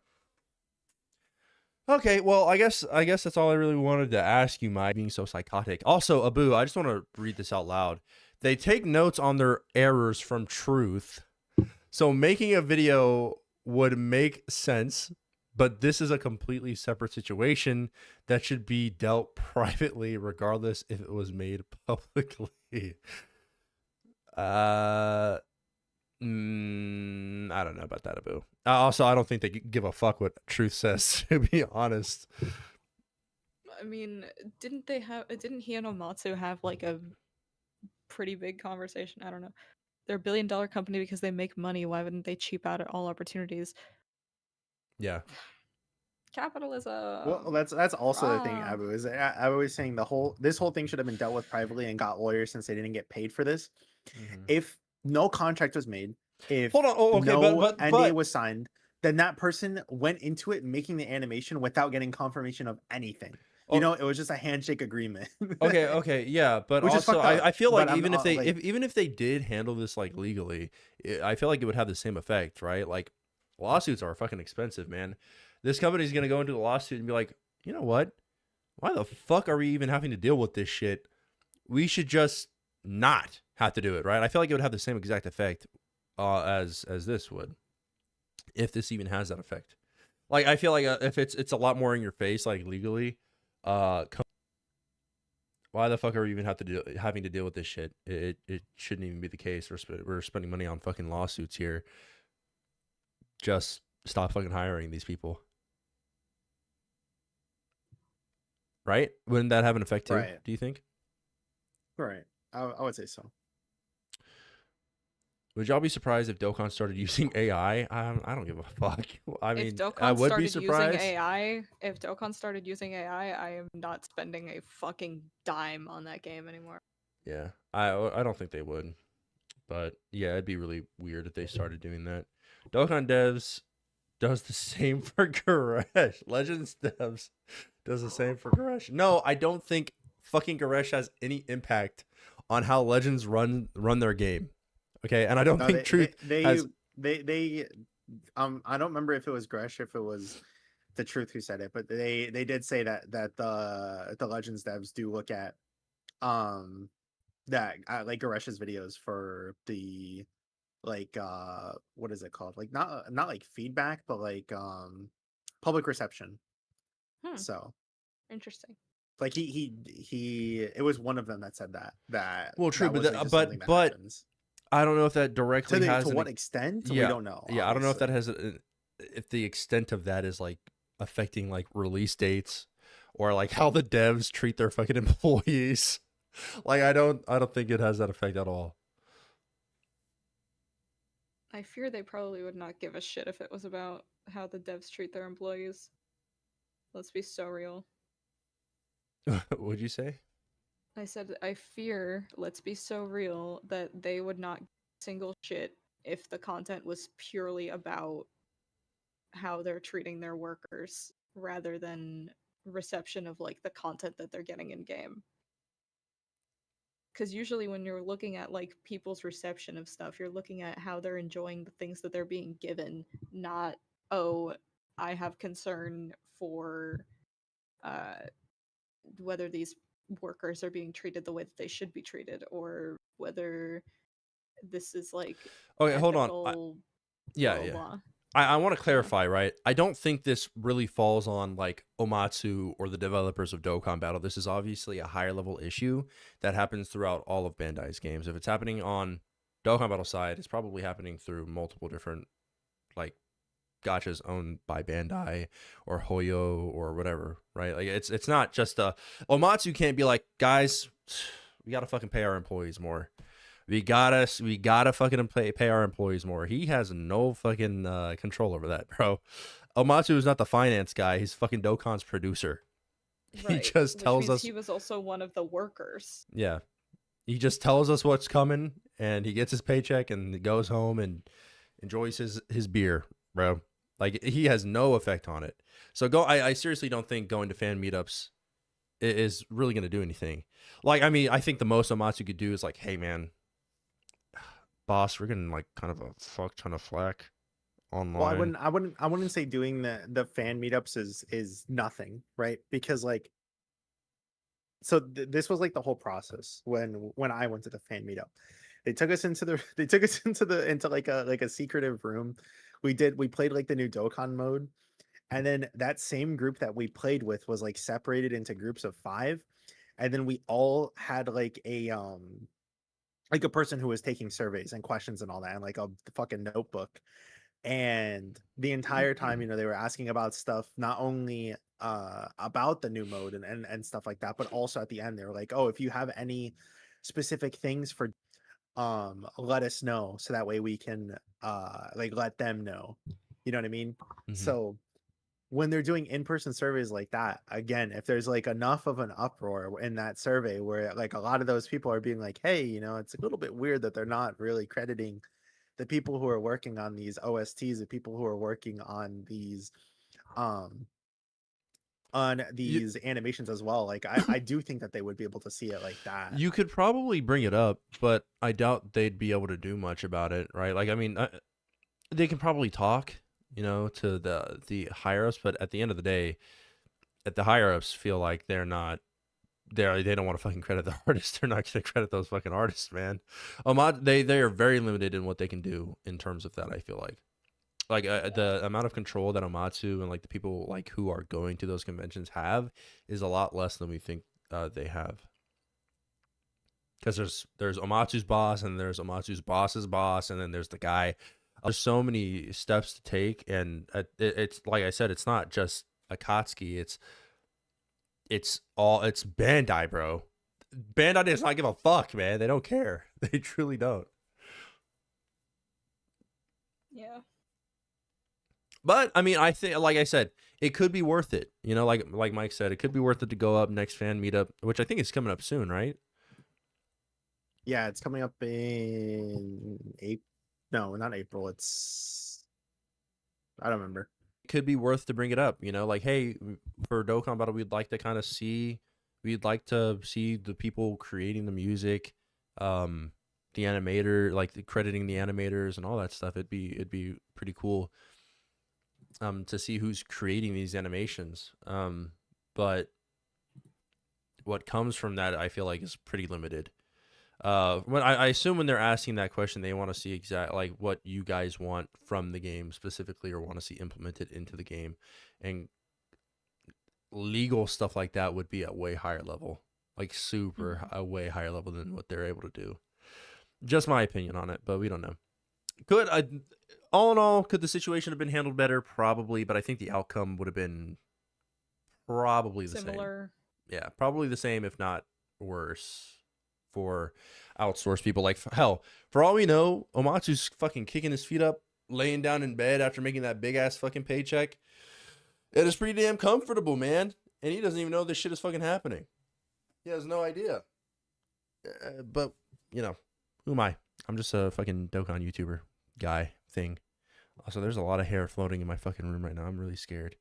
Okay, well, I guess that's all I really wanted to ask you, Mike, being so psychotic. Also, Abu, I just want to read this out loud. They take notes on their errors from truth. So making a video would make sense, but this is a completely separate situation that should be dealt privately, regardless if it was made publicly. I don't know about that, Abu. Also, I don't think they give a fuck what truth says, to be honest. I mean, didn't Hinomatsu have like a pretty big conversation? I don't know. They're a billion-dollar company because they make money. Why wouldn't they cheap out at all opportunities? Yeah. Capitalism. Well, that's also the thing, Abu, is I was saying this whole thing should have been dealt with privately and got lawyers, since they didn't get paid for this. Mm-hmm. If no contract was made, if Hold on. Oh, okay, no but NDA was signed, then that person went into it making the animation without getting confirmation of anything. Oh, It was just a handshake agreement. okay, yeah, but Which is also fucked up. I feel But like I'm even if they like, even if they did handle this like legally, I feel like it would have the same effect, right? Like lawsuits are fucking expensive, man. This company's gonna go into the lawsuit and be like, you know what? Why the fuck are we even having to deal with this shit? We should just not have to do it, right? I feel like it would have the same exact effect as this would, if this even has that effect. Like I feel like if it's a lot more in your face, like legally, why the fuck are we even having to deal with this shit? It shouldn't even be the case. We're spending money on fucking lawsuits here. Just stop fucking hiring these people, right? Wouldn't that have an effect too? right, Do you think? right. I would say so. Would y'all be surprised if Dokkan started using AI? I don't give a fuck. I If mean, I Dokkan would be started using surprised. AI, if Dokkan started using AI, I am not spending a fucking dime on that game anymore. Yeah, I don't think they would, but yeah, it'd be really weird if they started doing that. Dokkan devs does the same for Goresh. Legends devs does the same for Goresh. No, I don't think fucking Goresh has any impact on how Legends run their game. Okay, and I don't No, think Truth has. they I don't remember if it was Gresh, if it was the Truth who said it, but they did say that the Legends devs do look at um that like Garesh's videos for the like what is it called, like not like feedback, but like public reception. Hmm, So interesting. like he it was one of them that said that Well, true, that but was like just something that but happens. I don't know if that directly To has what extent we yeah, don't know, yeah. I don't know if that obviously. has if the extent of that is like affecting like release dates or like how the devs treat their fucking employees. Like I don't think it has that effect at all. I fear they probably would not give a shit if it was about how the devs treat their employees. Let's be so real. Would you say? I said I fear, let's be so real, that they would not give a single shit if the content was purely about how they're treating their workers rather than reception of like the content that they're getting in game. Because usually when you're looking at like people's reception of stuff, you're looking at how they're enjoying the things that they're being given, not, oh, I have concern for uh, whether these workers are being treated the way that they should be treated, or whether this is like Okay, hold on. ethical, Yeah, blah yeah. blah. I want to clarify, right? I don't think this really falls on like Omatsu or the developers of Dokkan Battle. This is obviously a higher level issue that happens throughout all of Bandai's games. If it's happening on Dokkan Battle side, it's probably happening through multiple different like gachas owned by Bandai or Hoyo or whatever, right? Like it's not just Omatsu can't be like, guys, we gotta fucking pay our employees more. We gotta fucking pay our employees more. He has no fucking control over that, bro. Omatsu is not the finance guy. He's fucking Dokkan's producer. He Right, just which tells means us, he was also one of the workers. yeah. He just tells us what's coming, and he gets his paycheck and goes home and enjoys his beer, bro. Like he has no effect on it. So I seriously don't think going to fan meetups is really gonna do anything. Like I mean, I think the most Omatsu could do is like, hey man, boss, we're getting like kind of a fuck ton of flack Well, online. I wouldn't say doing the fan meetups is nothing, right? Because like, so this was like the whole process when I went to the fan meetup. They took us into the they took us into like a secretive room. We played like the new Dokkan mode, and then that same group that we played with was like separated into groups of 5, and then we all had like a person who was taking surveys and questions and all that, and like a fucking notebook. And the entire time, they were asking about stuff, not only about the new mode and stuff like that, but also at the end they were like, oh, if you have any specific things for let us know, so that way we can like let them know, you know what I mean? Mm-hmm. So when they're doing in-person surveys like that, again, if there's like enough of an uproar in that survey where like a lot of those people are being like, hey, it's a little bit weird that they're not really crediting the people who are working on these OSTs, the people who are working on these animations as well. Like I do think that they would be able to see it like that. You could probably bring it up, but I doubt they'd be able to do much about it, right? Like, I mean, they can probably talk, to the higher ups, but at the end of the day, the higher ups feel like they don't want to fucking credit the artists. They're not going to credit those fucking artists, man. They are very limited in what they can do in terms of that. I feel like the amount of control that Omatsu and like the people like who are going to those conventions have is a lot less than we think they have. Because there's Omatsu's boss, and there's Omatsu's boss's boss, and then there's the guy. There's so many steps to take, and it's like I said, it's not just Akatsuki. It's Bandai, bro. Bandai does not give a fuck, man. They don't care. They truly don't. Yeah. But I mean, I think, like I said, it could be worth it. Like Mike said, it could be worth it to go up next fan meetup, which I think is coming up soon, right? Yeah, it's coming up in April. No, not April. It's I don't remember. It could be worth to bring it up. Like, hey, for Dokkan Battle, we'd like to see the people creating the music, the animator, like crediting the animators and all that stuff. It'd be pretty cool. To see who's creating these animations. But what comes from that, I feel like, is pretty limited. When I assume when they're asking that question, they want to see like what you guys want from the game specifically, or want to see implemented into the game, and legal stuff like that would be at way higher level, like a way higher level than what they're able to do. Just my opinion on it, but we don't know. All in all, could the situation have been handled better? Probably, but I think the outcome would have been probably the Similar. same. Yeah, probably the same, if not worse, for outsourced people. Like, hell, for all we know, Omatsu's fucking kicking his feet up, laying down in bed after making that big ass fucking paycheck. It is pretty damn comfortable, man. And he doesn't even know this shit is fucking happening. He has no idea. But, who am I? I'm just a fucking Dokkan YouTuber guy thing. Also, there's a lot of hair floating in my fucking room right now. I'm really scared.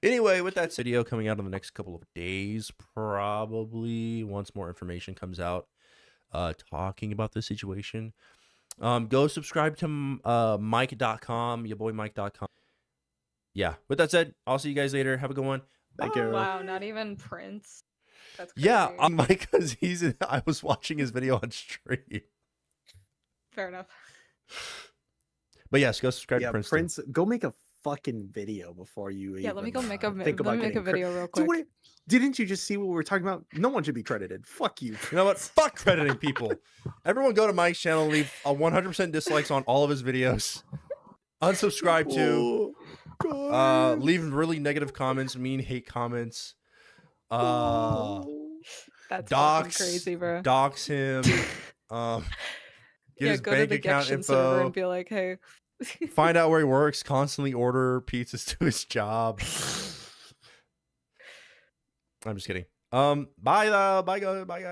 Anyway, with that video coming out in the next couple of days, probably once more information comes out talking about the situation, go subscribe to Mike.com, your boy Mike.com. Yeah, with that said, I'll see you guys later. Have a good one. Thank you. Wow, not even Prince. That's crazy. Yeah, Mike, because I was watching his video on stream. Fair enough. But yes, go subscribe to Prince. Prince. Go make a fucking video before you. Yeah, let me go make a video real quick. Didn't you just see what we were talking about? No one should be credited. Fuck you. You know what? Fuck crediting people. Everyone go to Mike's channel, leave a 100% dislikes on all of his videos. Unsubscribe to. Leave really negative comments, mean hate comments. That's fucking crazy, bro. Dox him. Get his go bank to the account Gection server info. and be like, hey. Find out where he works. Constantly order pizzas to his job. I'm just kidding. Bye guys.